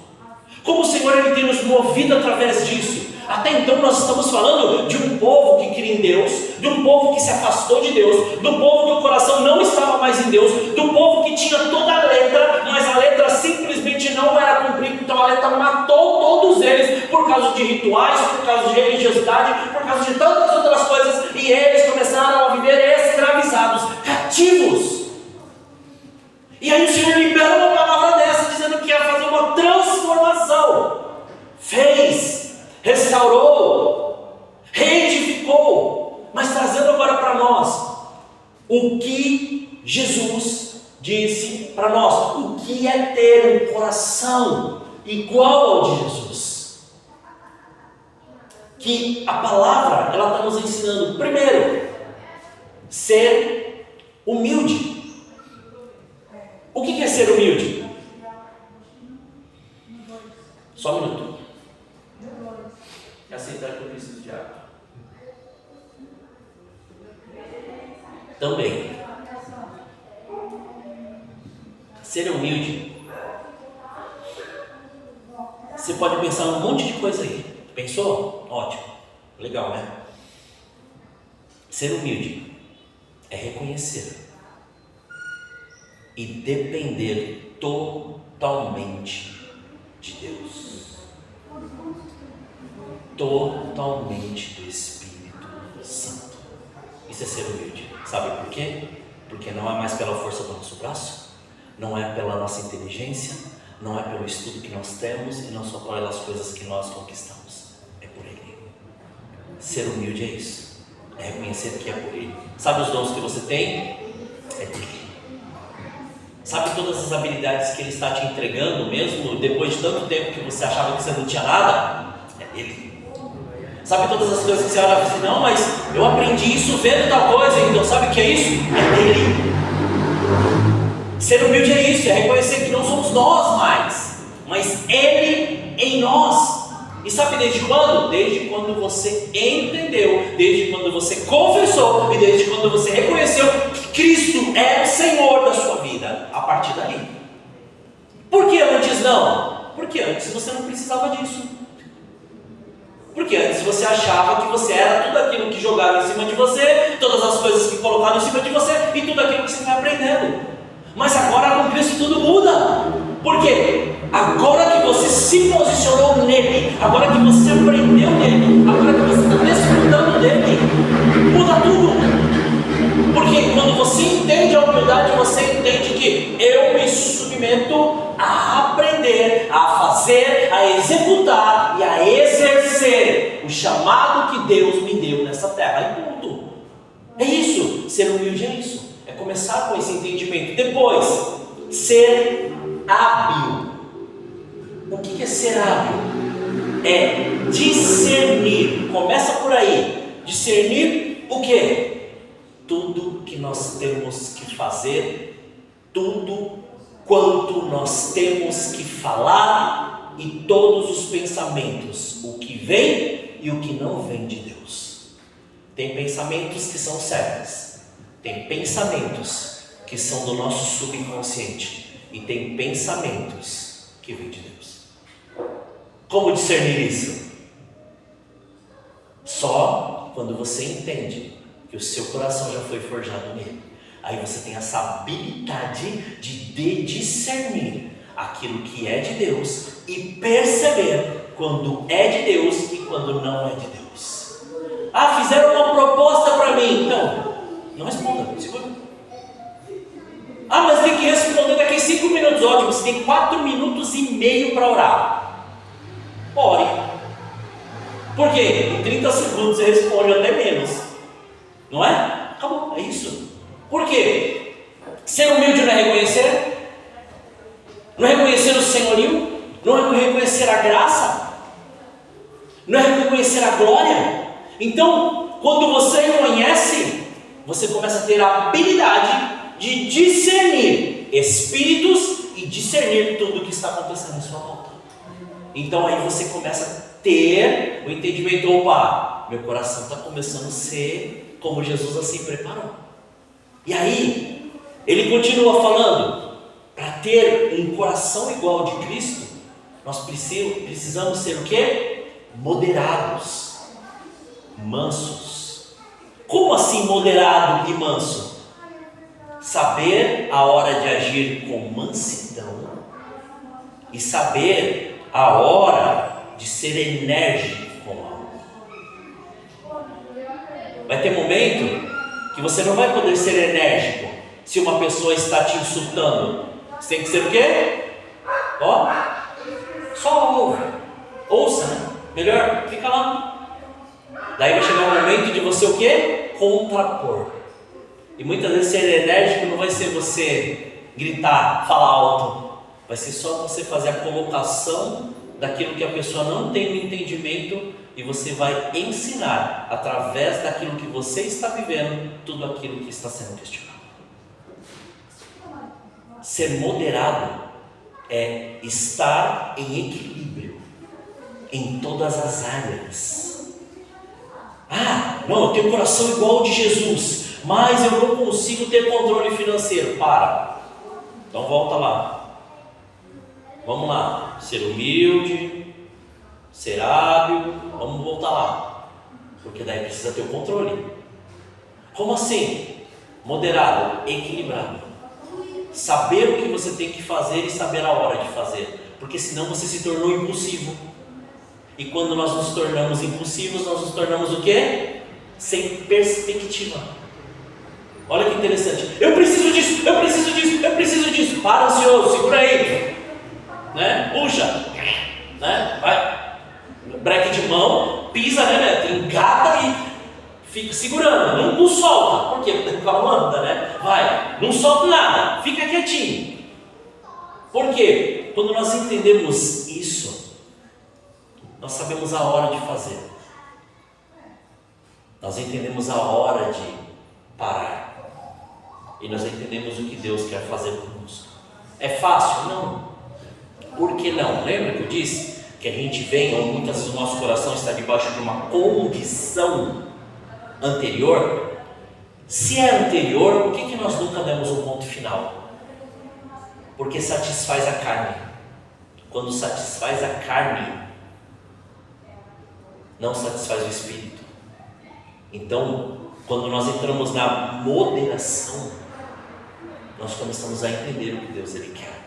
Como o Senhor Ele tem nos movido através disso. Até então nós estamos falando de um povo que cria em Deus, de um povo que se afastou de Deus, do povo que o coração não estava mais em Deus, do povo que tinha toda a letra, mas a letra simplesmente não era cumprida, então a letra matou todos eles por causa de rituais, por causa de religiosidade, por causa de tantas outras coisas, e eles começaram a viver escravizados, cativos. E aí o Senhor libera uma palavra dessa, dizendo que ia fazer uma transformação. Fez, restaurou, reedificou, mas trazendo agora para nós o que Jesus disse para nós, o que é ter um coração igual ao de Jesus. Que a palavra, ela está nos ensinando, primeiro, ser humilde. O que é ser humilde? Só um minuto. Aceitar que eu preciso de água. Também. Ser humilde. Você pode pensar num monte de coisa aí. Pensou? Ótimo. Legal, né? Ser humilde é reconhecer e depender totalmente de Deus. Totalmente do Espírito Santo. Isso é ser humilde. Sabe por quê? Porque não é mais pela força do nosso braço, não é pela nossa inteligência, não é pelo estudo que nós temos e não só pelas coisas que nós conquistamos. É por Ele. Ser humilde é isso. É reconhecer que é por Ele. Sabe os dons que você tem? É dele. Sabe todas as habilidades que Ele está te entregando mesmo depois de tanto tempo que você achava que você não tinha nada? É dele. Sabe todas as coisas que você olha e fala assim, não, mas eu aprendi isso vendo tal coisa, então sabe o que é isso? É dele. Ser humilde é isso, é reconhecer que não somos nós mais, mas Ele em nós. E sabe desde quando? Desde quando você entendeu, desde quando você confessou e desde quando você reconheceu que Cristo é o Senhor da sua vida, a partir daí. Por que antes não? Porque antes você não precisava disso. Porque antes você achava que você era tudo aquilo que jogaram em cima de você, todas as coisas que colocaram em cima de você e tudo aquilo que você vai aprendendo. Mas agora com Cristo tudo muda. Por quê? Agora que você se posicionou nele, agora que você aprendeu nele, agora que você está desfrutando dele, muda tudo. Porque quando você entende a humildade, você entende que eu me submeto a aprender fazer, a executar e a exercer o chamado que Deus me deu nessa terra. E ponto. É isso. Ser humilde é isso. É começar com esse entendimento. Depois, ser hábil. O que é ser hábil? É discernir. Começa por aí. Discernir o quê? Tudo que nós temos que fazer, tudo quanto nós temos que falar e todos os pensamentos, o que vem e o que não vem de Deus. Tem pensamentos que são certos, tem pensamentos que são do nosso subconsciente e tem pensamentos que vêm de Deus. Como discernir isso? Só quando você entende que o seu coração já foi forjado nele. Aí você tem essa habilidade de discernir aquilo que é de Deus e perceber quando é de Deus e quando não é de Deus. Ah, fizeram uma proposta para mim. Então, não responda, segura. Ah, mas tem que responder daqui a 5 minutos. Ótimo, você tem 4 minutos e meio para orar. Ore. Por quê? Em 30 segundos você responde, até menos. Não é? Acabou, é isso. Por quê? Ser humilde não é reconhecer? Não é reconhecer o senhorio? Não é reconhecer a graça? Não é reconhecer a glória? Então, quando você reconhece, você começa a ter a habilidade de discernir espíritos e discernir tudo o que está acontecendo em sua volta. Então aí você começa a ter o entendimento: opa, meu coração está começando a ser como Jesus assim preparou. E aí, ele continua falando: para ter um coração igual ao de Cristo, nós precisamos ser o quê? Moderados, mansos. Como assim moderado e manso? Saber a hora de agir com mansidão e saber a hora de ser enérgico com algo. Vai ter momento que você não vai poder ser enérgico se uma pessoa está te insultando. Você tem que ser o quê? Ó, só ouve. Ouça, né? Melhor, fica lá. Daí vai chegar o momento de você o quê? Contrapor. E muitas vezes ser enérgico não vai ser você gritar, falar alto. Vai ser só você fazer a colocação daquilo que a pessoa não tem no entendimento, e você vai ensinar através daquilo que você está vivendo tudo aquilo que está sendo questionado. Ser moderado é estar em equilíbrio em todas as áreas. Ah, não, eu tenho um coração igual ao de Jesus, mas eu não consigo ter controle financeiro. Para. Então volta lá. Vamos lá. Ser humilde, ser hábil. Vamos voltar lá. Porque daí precisa ter o controle. Como assim? Moderado, equilibrado. Saber o que você tem que fazer e saber a hora de fazer. Porque senão você se tornou impulsivo. E quando nós nos tornamos impulsivos, nós nos tornamos o quê? Sem perspectiva. Olha que interessante. Eu preciso disso, eu preciso disso, eu preciso disso. Para, ansioso, segura aí. Né? Puxa. Né? Vai. Breque de mão, pisa, né, Neto? Engata e fica segurando. Não solta. Por quê? Porque o carro anda, né? Vai. Não solta nada. Fica quietinho. Por quê? Quando nós entendemos isso, nós sabemos a hora de fazer. Nós entendemos a hora de parar. E nós entendemos o que Deus quer fazer conosco. É fácil? Não. Por que não? Lembra que eu disse que a gente vem, ou muitas vezes o nosso coração está debaixo de uma condição anterior? Se é anterior, por que nós nunca demos um ponto final? Porque satisfaz a carne. Quando satisfaz a carne, não satisfaz o espírito. Então, quando nós entramos na moderação, nós começamos a entender o que Deus ele quer.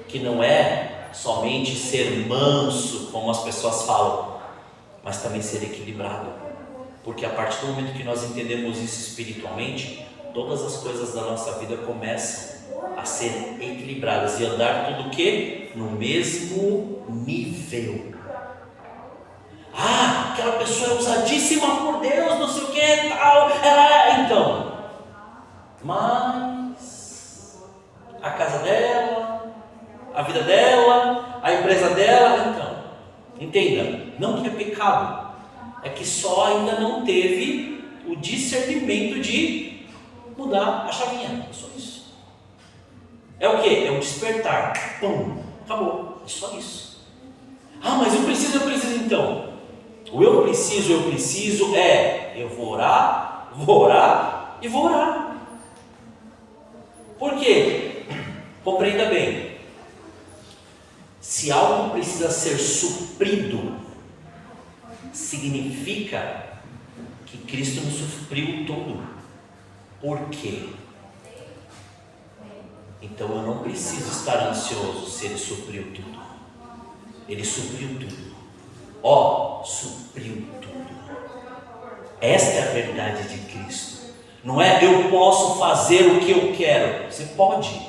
Que não é somente ser manso, como as pessoas falam, mas também ser equilibrado. Porque a partir do momento que nós entendemos isso espiritualmente, todas as coisas da nossa vida começam a serem equilibradas e andar tudo o quê? No mesmo nível. Ah, aquela pessoa é usadíssima por Deus, não sei o que, tal, então. Mas a casa dela, a vida dela, a empresa dela, então. Entenda, não que é pecado, é que só ainda não teve o discernimento de mudar a chavinha, é só isso. É o que? É um despertar, pum, acabou, é só isso. Ah, mas eu preciso então. O eu preciso é, eu vou orar e vou orar. Por quê? Compreenda bem. Se algo precisa ser suprido, significa que Cristo nos supriu tudo. Por quê? Então eu não preciso estar ansioso se Ele supriu tudo. Ele supriu tudo. Supriu tudo. Esta é a verdade de Cristo. Não é eu posso fazer o que eu quero. Você pode,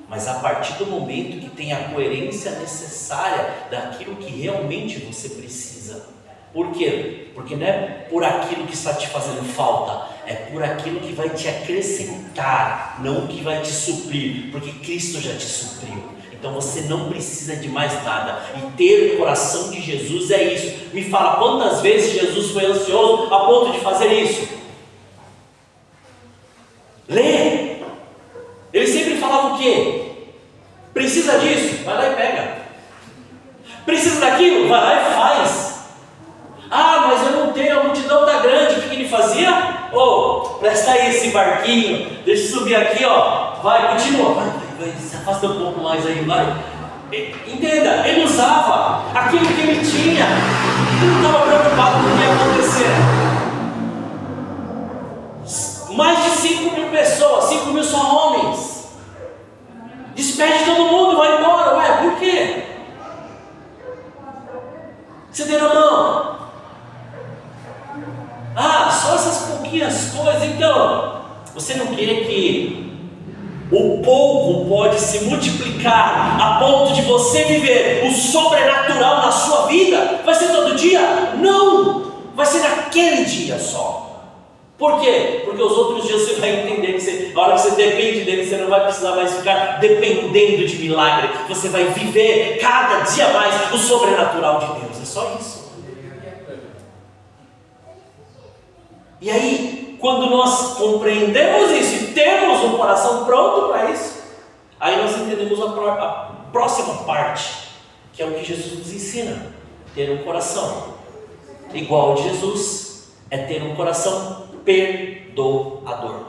mas a partir do momento que tem a coerência necessária daquilo que realmente você precisa. Por quê? Porque não é por aquilo que está te fazendo falta, é por aquilo que vai te acrescentar, não o que vai te suprir, porque Cristo já te supriu. Então você não precisa de mais nada. E ter o coração de Jesus é isso. Me fala quantas vezes Jesus foi ansioso a ponto de fazer isso? Lê. Ele sempre falava o quê? Precisa disso? Vai lá e pega. Precisa daquilo? Vai lá e faz. Ah, mas eu não tenho, a multidão está grande. O que ele fazia? Presta aí esse barquinho. Deixa eu subir aqui, vai, continua. Vai, se afasta um pouco mais aí, vai. Entenda, ele usava aquilo que ele tinha. Ele não estava preocupado com o que ia acontecer. Mais de 5.000 pessoas, 5.000 só homens. Despede todo mundo, vai embora. Por quê? Você deu na mão. Só essas pouquinhas coisas. Então, você não quer que o pouco pode se multiplicar a ponto de você viver o sobrenatural na sua vida? Vai ser todo dia? Não! Vai ser naquele dia só. Por quê? Porque os outros dias você vai entender que a hora que você depende dele, você não vai precisar mais ficar dependendo de milagre. Você vai viver cada dia mais o sobrenatural de Deus. É só isso. E aí, quando nós compreendemos isso e temos o coração pronto para isso, aí nós entendemos a próxima parte, que é o que Jesus nos ensina: ter um coração igual ao de Jesus, é ter um coração perdoador.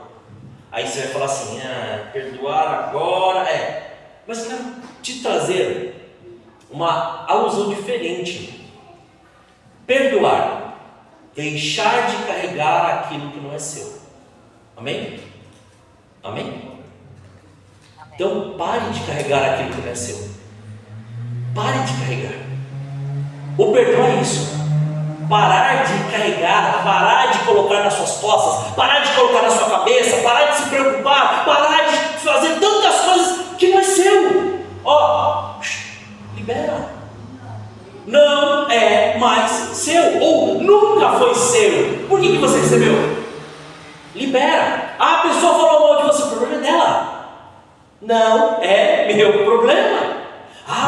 Aí você vai falar assim: perdoar agora mas quero te trazer uma alusão diferente. Perdoar, deixar de carregar aquilo que não é seu. Amém? Amém? Então pare de carregar aquilo que não é seu. Pare de carregar. O perdão é isso. Parar de carregar, parar de colocar nas suas costas, parar de colocar na sua cabeça, parar de se preocupar, parar de fazer tantas coisas que não é seu. Libera. Não é mais seu, ou nunca foi seu. Por que você recebeu? Libera. A pessoa falou mal de você, o problema é dela, não é meu problema.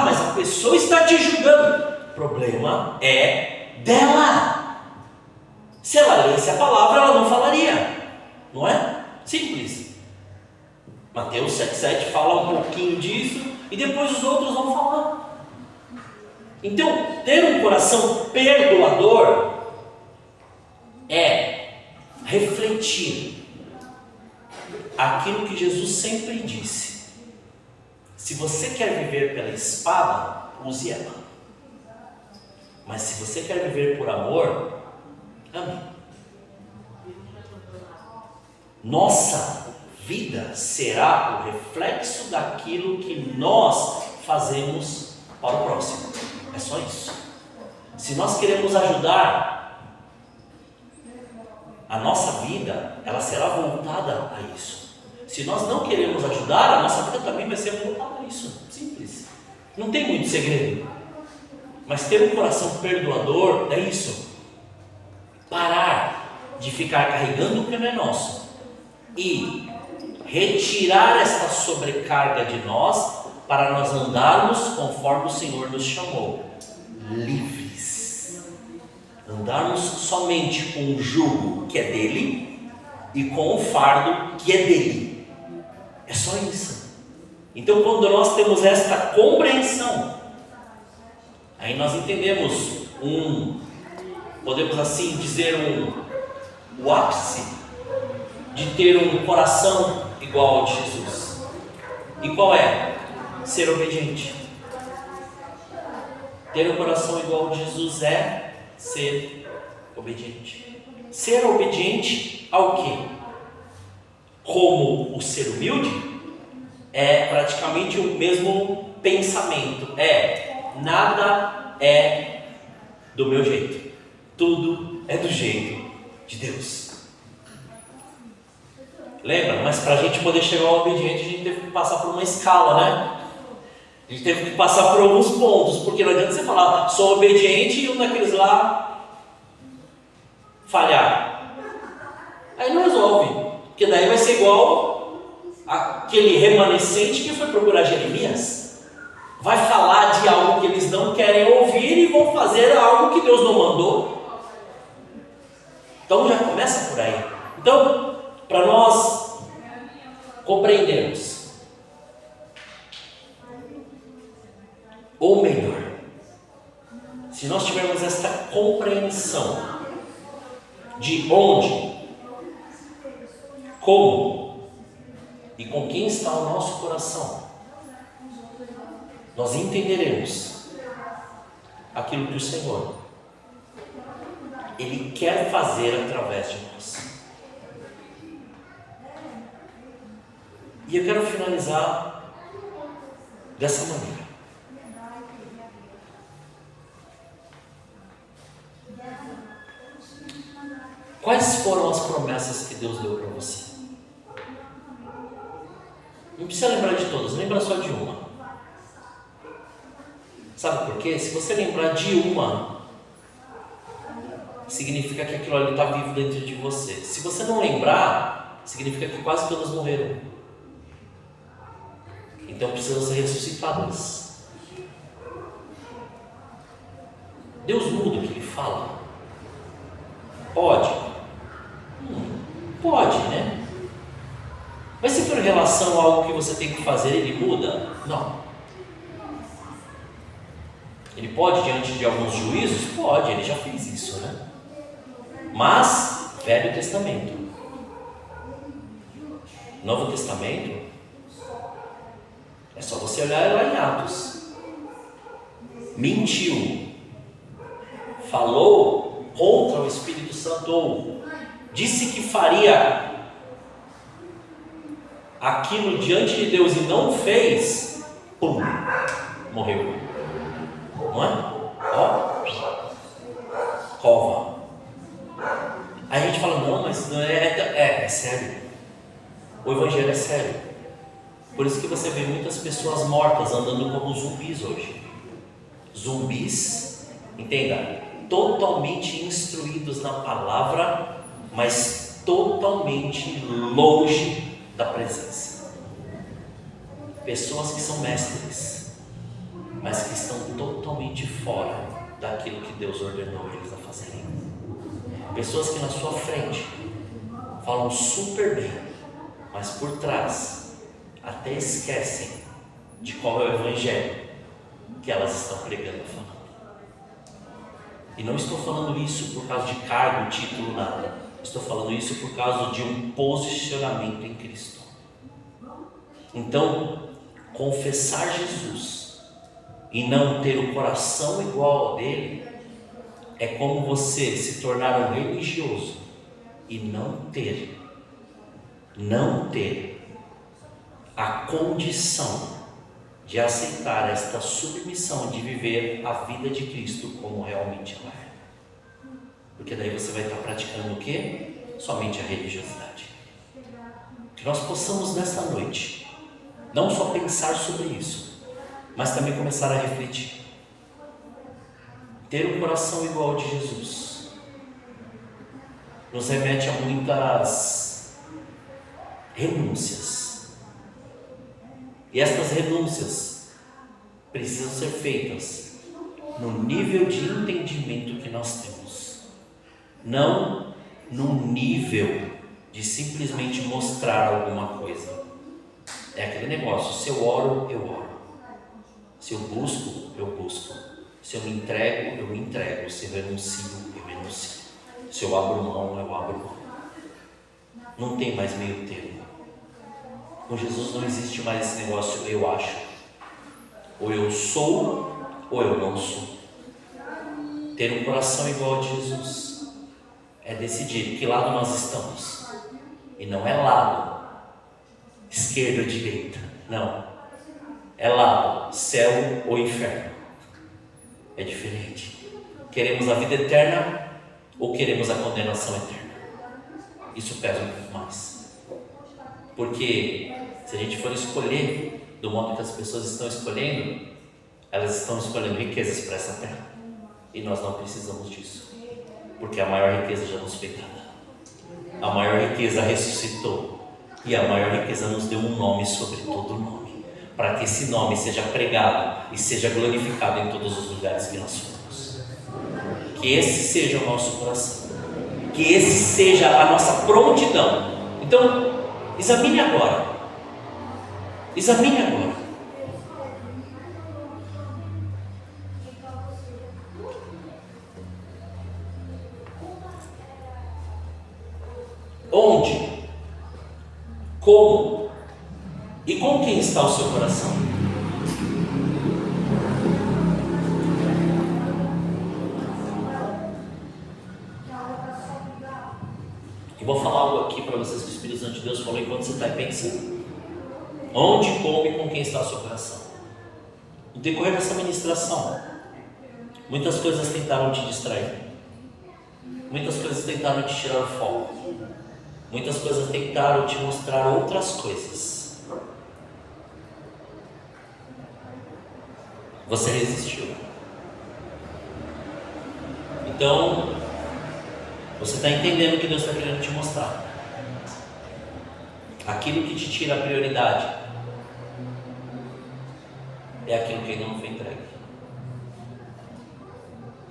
Mas a pessoa está te julgando, o problema é dela. Se ela lesse a palavra, ela não falaria, não é? Simples. Mateus 7,7 fala um pouquinho disso e depois os outros vão falar. Então, ter um coração perdoador é refletir aquilo que Jesus sempre disse: se você quer viver pela espada, use ela, mas se você quer viver por amor, ame. Nossa vida será o reflexo daquilo que nós fazemos para o próximo. É só isso. Se nós queremos ajudar, a nossa vida, ela será voltada a isso. Se nós não queremos ajudar, a nossa vida também vai ser voltada a isso. Simples. Não tem muito segredo. Mas ter um coração perdoador é isso. Parar de ficar carregando o que não é nosso e retirar esta sobrecarga de nós para nós andarmos conforme o Senhor nos chamou, livres. Andarmos somente com o jugo que é dele e com o fardo que é dele. É só isso. Então, quando nós temos esta compreensão, aí nós entendemos podemos assim dizer, o ápice de ter um coração igual ao de Jesus. E qual é? Ser obediente. Ter um coração igual ao de Jesus é ser obediente. Ser obediente ao quê? Como o ser humilde é praticamente o mesmo pensamento. Nada é do meu jeito. Tudo é do jeito de Deus. Lembra? Mas para a gente poder chegar ao obediente, a gente teve que passar por uma escala, né? A gente teve que passar por alguns pontos, porque não adianta você falar, sou obediente e um daqueles lá falhar. Aí não resolve, porque daí vai ser igual aquele remanescente que foi procurar Jeremias. Vai falar de algo que eles não querem ouvir e vão fazer algo que Deus não mandou. Então já começa por aí. Então, para nós compreendermos, ou melhor, se nós tivermos esta compreensão de onde, como e com quem está o nosso coração, nós entenderemos aquilo que o Senhor Ele quer fazer através de nós. E eu quero finalizar dessa maneira. Quais foram as promessas que Deus deu para você? Não precisa lembrar de todas, lembra só de uma. Sabe por quê? Se você lembrar de uma, significa que aquilo ali está vivo dentro de você. Se você não lembrar, significa que quase todas morreram. Então precisam ser ressuscitadas. Deus muda o que Ele fala? Pode? Pode, né? Mas se for em relação a algo que você tem que fazer, Ele muda? Não. Ele pode, diante de alguns juízos? Pode, Ele já fez isso, né? Mas, Velho Testamento. Novo Testamento, é só você olhar lá em Atos. Mentiu. Falou contra o Espírito Santo, ou disse que faria aquilo diante de Deus e não fez, pum, morreu. Não é? Cova. Aí a gente fala, não, mas não é sério. O Evangelho é sério. Por isso que você vê muitas pessoas mortas andando como zumbis hoje. Zumbis, entenda, totalmente instruídos na palavra, mas totalmente longe da presença. Pessoas que são mestres, mas que estão totalmente fora daquilo que Deus ordenou eles a fazerem. Pessoas que na sua frente falam super bem, mas por trás até esquecem de qual é o Evangelho que elas estão pregando e falando. E não estou falando isso por causa de cargo, título, nada. Estou falando isso por causa de um posicionamento em Cristo. Então, confessar Jesus e não ter o coração igual ao dele é como você se tornar um religioso e não ter a condição de aceitar esta submissão, de viver a vida de Cristo como realmente ela é. Porque daí você vai estar praticando o quê? Somente a religiosidade. Que nós possamos nesta noite, não só pensar sobre isso, mas também começar a refletir. Ter um coração igual ao de Jesus nos remete a muitas renúncias. E estas renúncias precisam ser feitas no nível de entendimento que nós temos, não no nível de simplesmente mostrar alguma coisa. É aquele negócio: se eu oro, eu oro. Se eu busco, eu busco. Se eu me entrego, eu me entrego. Se eu renuncio, eu renuncio. Se eu abro mão, eu abro mão. Não tem mais meio termo. Com Jesus não existe mais esse negócio eu acho. Ou eu sou, ou eu não sou. Ter um coração igual a de Jesus é decidir que lado nós estamos. E não é lado esquerda ou direita, não. É lado céu ou inferno. É diferente. Queremos a vida eterna ou queremos a condenação eterna? Isso pesa um pouco mais. Porque se a gente for escolher do modo que as pessoas estão escolhendo, elas estão escolhendo riquezas para essa terra. E nós não precisamos disso. Porque a maior riqueza já nos foi dada. A maior riqueza ressuscitou. E a maior riqueza nos deu um nome sobre todo nome, para que esse nome seja pregado e seja glorificado em todos os lugares que nós formos. Que esse seja o nosso coração, que esse seja a nossa prontidão. Então, examine agora. Examine agora. Onde, como e com quem está o seu coração? Eu vou falar algo aqui para vocês que o Espírito Santo de Deus falou enquanto você está aí pensando. Onde, como e com quem está o seu coração? No decorrer dessa ministração, muitas coisas tentaram te distrair. Muitas coisas tentaram te tirar o foco. Muitas coisas tentaram te mostrar outras coisas. Você resistiu. Então, você está entendendo o que Deus está querendo te mostrar. Aquilo que te tira a prioridade é aquilo que ainda não foi entregue.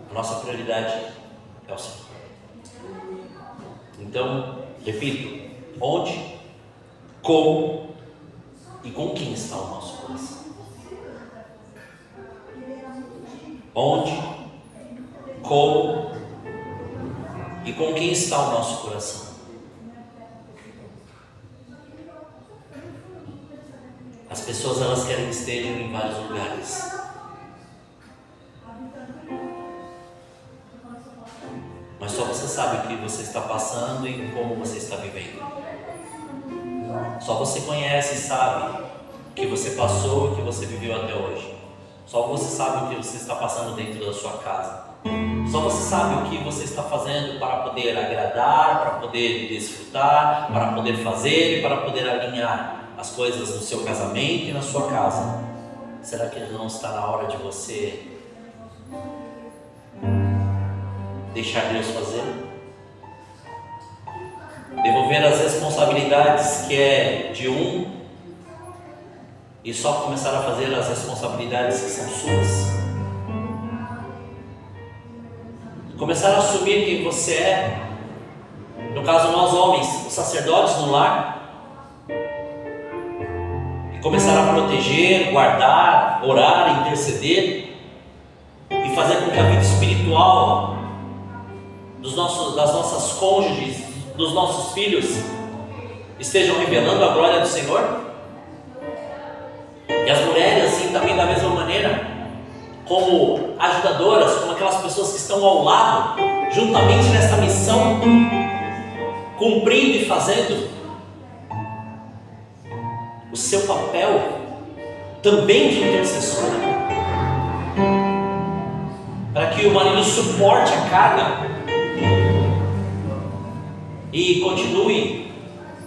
A nossa prioridade é o Senhor. Então, repito, onde, como e com quem está o nosso coração? Onde, como e com quem está o nosso coração? As pessoas, elas querem que estejam em vários lugares. Mas só você sabe o que você está passando e como você está vivendo. Só você conhece e sabe o que você passou e o que você viveu até hoje. Só você sabe o que você está passando dentro da sua casa. Só você sabe o que você está fazendo para poder agradar, para poder desfrutar, para poder fazer e para poder alinhar as coisas no seu casamento e na sua casa. Será que não está na hora de você deixar Deus fazer? Devolver as responsabilidades que é de um e só começar a fazer as responsabilidades que são suas? Começar a assumir quem você é, no caso nós homens, os sacerdotes no lar, e começar a proteger, guardar, orar, interceder e fazer com que a vida espiritual das nossas cônjuges, dos nossos filhos estejam revelando a glória do Senhor? E as mulheres assim também da mesma maneira, como ajudadoras, como aquelas pessoas que estão ao lado, juntamente nessa missão, cumprindo e fazendo o seu papel também de intercessora, para que o marido suporte a carga e continue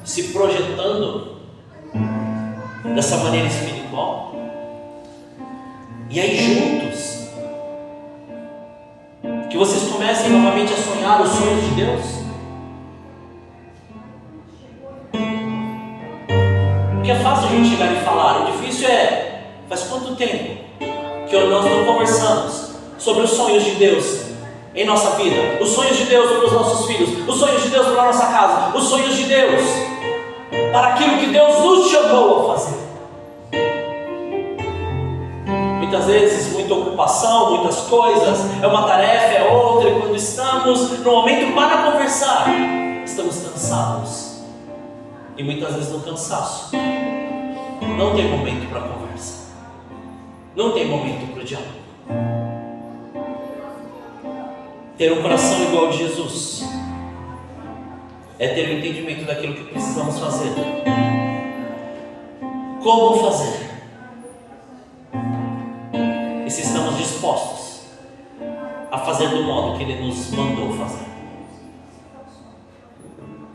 se projetando dessa maneira espiritual. E aí juntos, que vocês comecem novamente a sonhar os sonhos de Deus. Porque é fácil a gente chegar e falar, o difícil é, faz quanto tempo que nós não conversamos sobre os sonhos de Deus em nossa vida, os sonhos de Deus para os nossos filhos, os sonhos de Deus para a nossa casa, os sonhos de Deus para aquilo que Deus nos chamou a fazer. Muitas vezes, muita ocupação, muitas coisas, é uma tarefa, é outra, e quando estamos no momento para conversar, estamos cansados. E muitas vezes no cansaço, não tem momento para conversa, não tem momento para o diálogo. Ter um coração igual ao de Jesus é ter o entendimento daquilo que precisamos fazer, como fazer, e se estamos dispostos a fazer do modo que Ele nos mandou fazer.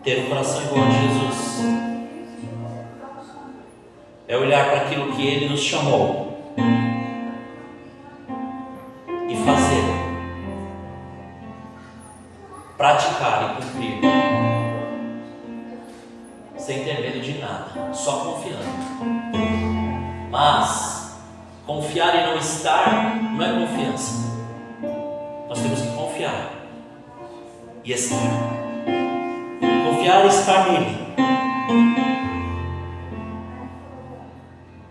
Ter um coração igual a de Jesus é olhar para aquilo que Ele nos chamou e fazer, praticar e cumprir, sem ter medo de nada, só confiando. Mas confiar e não estar não é confiança. Nós temos que confiar e estar. Confiar e estar nele.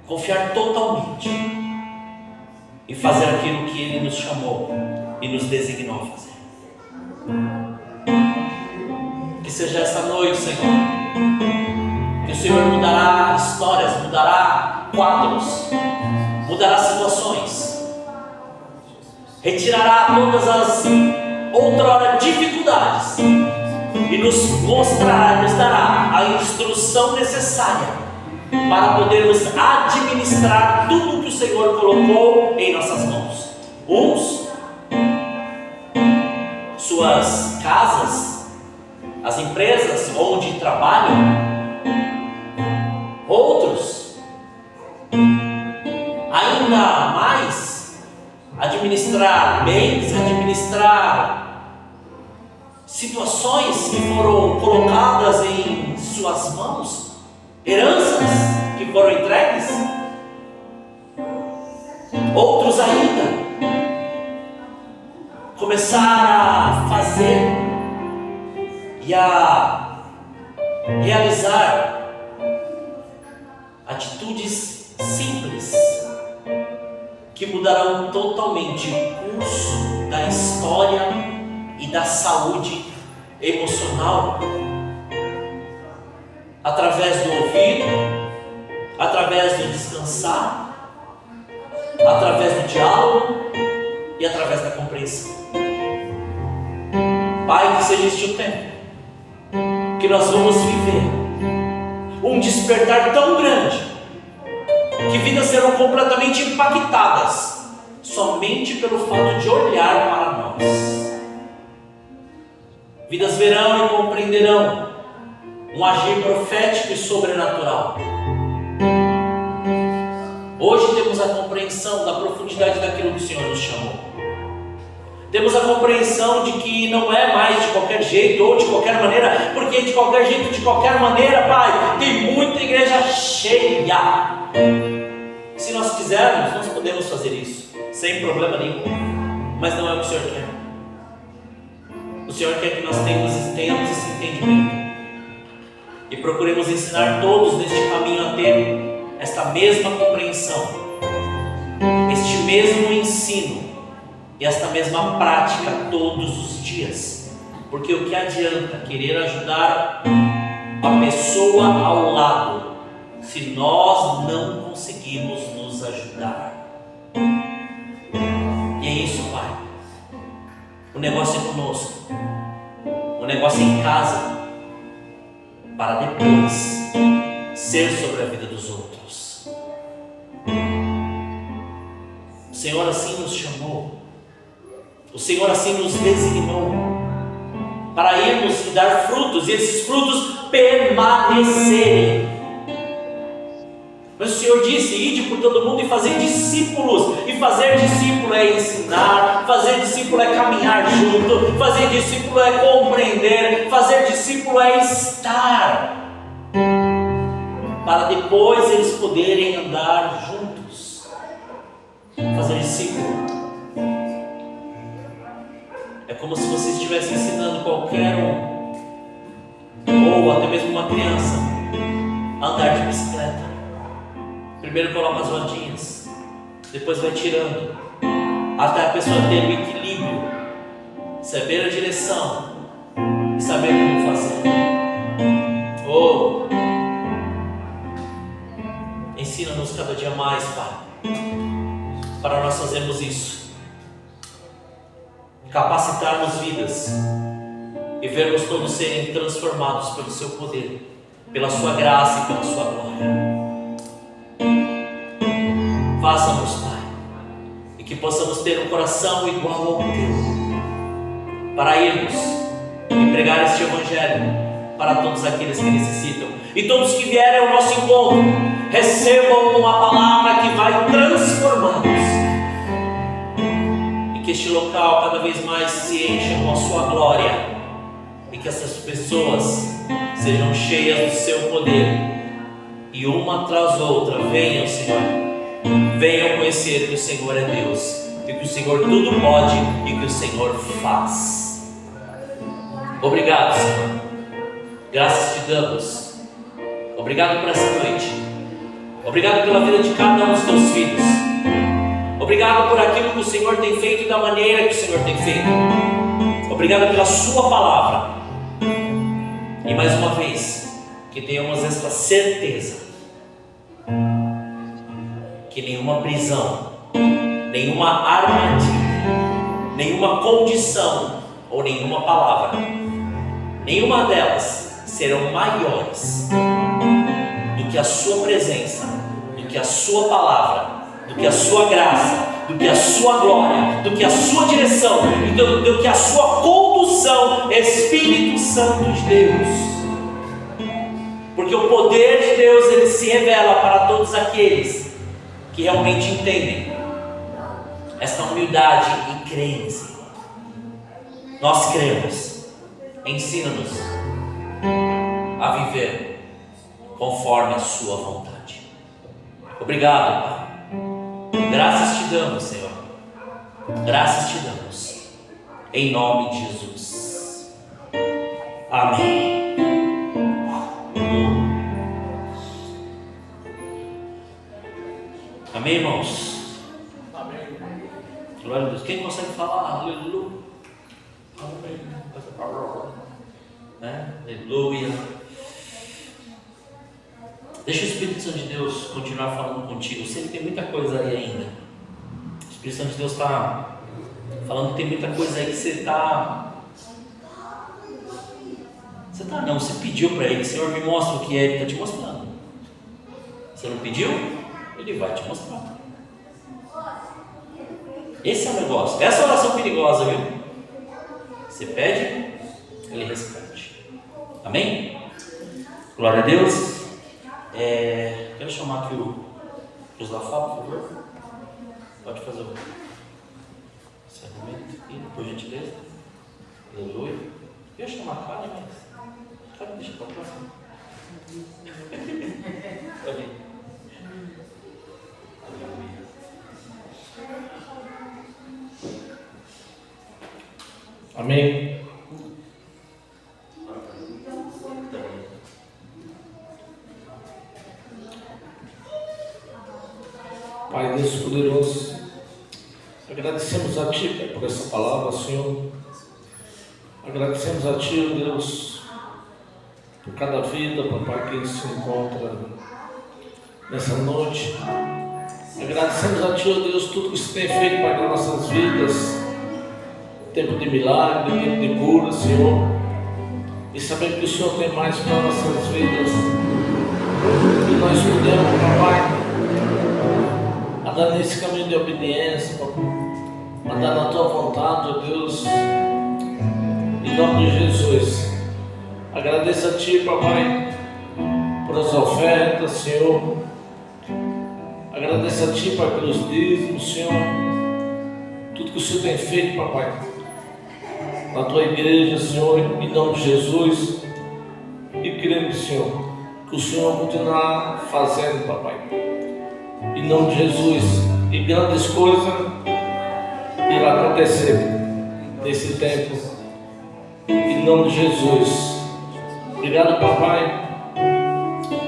Confiar totalmente e fazer aquilo que Ele nos chamou e nos designou a fazer. Que seja esta noite, Senhor, que o Senhor mudará histórias, mudará quadros, mudará situações, retirará todas as outrora dificuldades e nos mostrará, nos dará a instrução necessária para podermos administrar tudo que o Senhor colocou em nossas mãos. Uns, suas casas, as empresas onde trabalham. Outros, ainda mais, administrar bens, administrar situações que foram colocadas em suas mãos, heranças que foram entregues. Outros ainda começar a fazer e a realizar atitudes simples que mudarão totalmente o curso da história e da saúde emocional, através do ouvir, através do descansar, através do diálogo e através da compreensão. Pai, que seja este o tempo que nós vamos viver um despertar tão grande que vidas serão completamente impactadas somente pelo fato de olhar para nós. Vidas verão e compreenderão um agir profético e sobrenatural. Hoje temos a compreensão da profundidade daquilo que o Senhor nos chamou. Temos a compreensão de que não é mais de qualquer jeito ou de qualquer maneira, porque de qualquer jeito, de qualquer maneira, Pai, tem muita igreja cheia. Se nós quisermos, nós podemos fazer isso, sem problema nenhum, mas não é o que o Senhor quer. O Senhor quer que nós tenhamos esse entendimento e procuremos ensinar todos neste caminho a ter esta mesma compreensão, este mesmo ensino e esta mesma prática todos os dias, porque o que adianta querer ajudar a pessoa ao lado se nós não conseguimos nos ajudar? E é isso, Pai. O negócio é conosco, o negócio é em casa, para depois ser sobre a vida dos outros. O Senhor assim nos chamou, o Senhor assim nos designou para irmos e dar frutos, e esses frutos permanecerem. Mas o Senhor disse: ide por todo mundo e fazer discípulos. E fazer discípulo é ensinar, fazer discípulo é caminhar junto, fazer discípulo é compreender, fazer discípulo é estar, para depois eles poderem andar juntos. Fazer discípulo é como se você estivesse ensinando qualquer ou até mesmo uma criança, a andar de bicicleta. Primeiro coloca as rodinhas, depois vai tirando, até a pessoa ter o equilíbrio, saber a direção e saber como fazer. Ensina-nos cada dia mais, Pai, para nós fazermos isso, capacitarmos vidas e vermos todos serem transformados pelo Seu poder, pela Sua graça e pela Sua glória. Faça-nos, Pai, e que possamos ter um coração igual ao Teu, para irmos e pregar este Evangelho para todos aqueles que necessitam, e todos que vierem ao nosso encontro recebam uma palavra que vai transformá-los, e que este local cada vez mais se encha com a Sua glória, e que essas pessoas sejam cheias do Seu poder, e uma atrás outra venham, Senhor, venham conhecer que o Senhor é Deus, e que o Senhor tudo pode, e que o Senhor faz. Obrigado, Senhor, graças te damos. Obrigado por essa noite, obrigado pela vida de cada um dos teus filhos, obrigado por aquilo que o Senhor tem feito e da maneira que o Senhor tem feito. Obrigado pela Sua palavra, e mais uma vez que tenhamos esta certeza que nenhuma prisão, nenhuma armadilha, nenhuma condição ou nenhuma palavra, nenhuma delas serão maiores do que a Sua presença, do que a Sua palavra, do que a Sua graça, do que a Sua glória, do que a Sua direção e do que a Sua condução, Espírito Santo de Deus. Porque o poder de Deus, ele se revela para todos aqueles que realmente entendem esta humildade e creem em Senhor. Nós cremos. Ensina-nos a viver conforme a Sua vontade. Obrigado, Pai. Graças te damos, Senhor. Graças te damos. Em nome de Jesus. Amém. Amém, irmãos? Amém. Glória a Deus. Quem consegue falar? Aleluia. Amém. Né? Aleluia. Deixa o Espírito Santo de Deus continuar falando contigo. Eu sei que tem muita coisa aí ainda. O Espírito Santo de Deus está falando que tem muita coisa aí que você está. Você pediu para Ele: Senhor, me mostra o que é. Ele está te mostrando. Você não pediu? Ele vai te mostrar. Esse é o negócio. Essa é a oração perigosa, viu? Você pede, Ele responde. Amém? Glória a Deus. Quero chamar aqui o Josafá, por favor. Pode fazer o encerramento aqui, por gentileza. Aleluia. Eu ia chamar a Karen, mas Karen, deixa para a próxima. Amém. Amém. Pai Deus poderoso, agradecemos a Ti, Pai, por essa palavra, Senhor. Agradecemos a Ti, Deus, por cada vida, Papai, que se encontra nessa noite. Agradecemos a Ti, ó Deus, tudo que você tem feito, Pai, nas nossas vidas. Tempo de milagre, tempo de cura, Senhor. E sabemos que o Senhor tem mais para nossas vidas. E nós podemos, Papai, andar nesse caminho de obediência, Papai. Andar na Tua vontade, ó Deus. E nome de Jesus. Agradeço a Ti, papai, por as ofertas, Senhor. Agradeço a Ti, Pai, pelos dízimos, Senhor. Tudo que o Senhor tem feito, papai, na Tua igreja, Senhor, em nome de Jesus. E queremos, Senhor, que o Senhor continuar fazendo, papai, em nome de Jesus. E grandes coisas irão acontecer nesse tempo, em nome de Jesus. Obrigado, papai,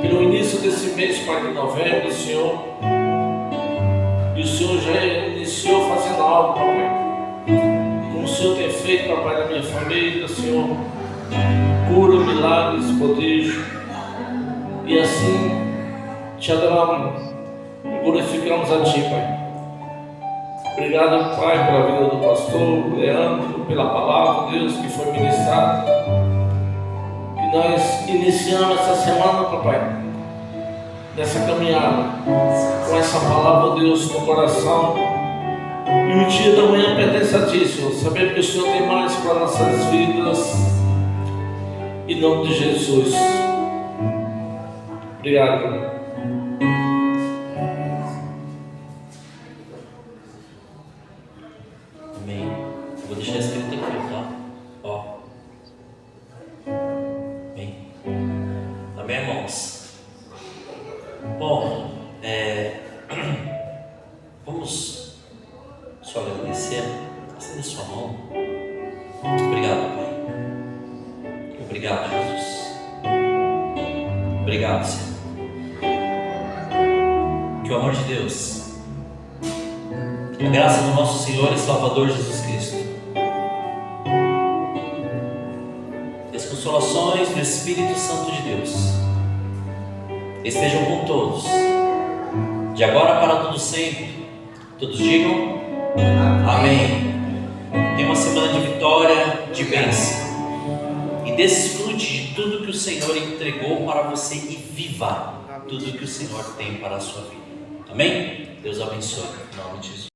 pelo início desse mês, Pai, de novembro, Senhor. E o Senhor já iniciou fazendo algo, papai, como o Senhor tem feito, papai, na minha família, Senhor. Cura, milagres, prodígio. E assim te adoramos e glorificamos a Ti, Pai. Obrigado, Pai, pela vida do pastor Leandro, pela palavra, Deus, que foi ministrada. Que nós iniciamos essa semana, papai, nessa caminhada, com essa palavra, Deus, no coração. E o dia da manhã pertence a Ti, Senhor. Sabemos que o Senhor tem mais para nossas vidas. Em nome de Jesus. Obrigado. Amém. Eu vou deixar escrito aqui, tá? Ó. Amém. Amém, irmãos. Bom, vamos só agradecer. Estenda sua mão. Obrigado, Pai. Obrigado, Jesus. Obrigado, Senhor. Que o amor de Deus, a graça do nosso Senhor e Salvador Jesus Cristo, e as consolações do Espírito Santo de Deus estejam com todos, de agora para todo sempre. Todos digam amém. Tenha uma semana de vitória, de bênção, e desfrute de tudo que o Senhor entregou para você e viva tudo que o Senhor tem para a sua vida. Amém? Deus abençoe, em nome de Jesus.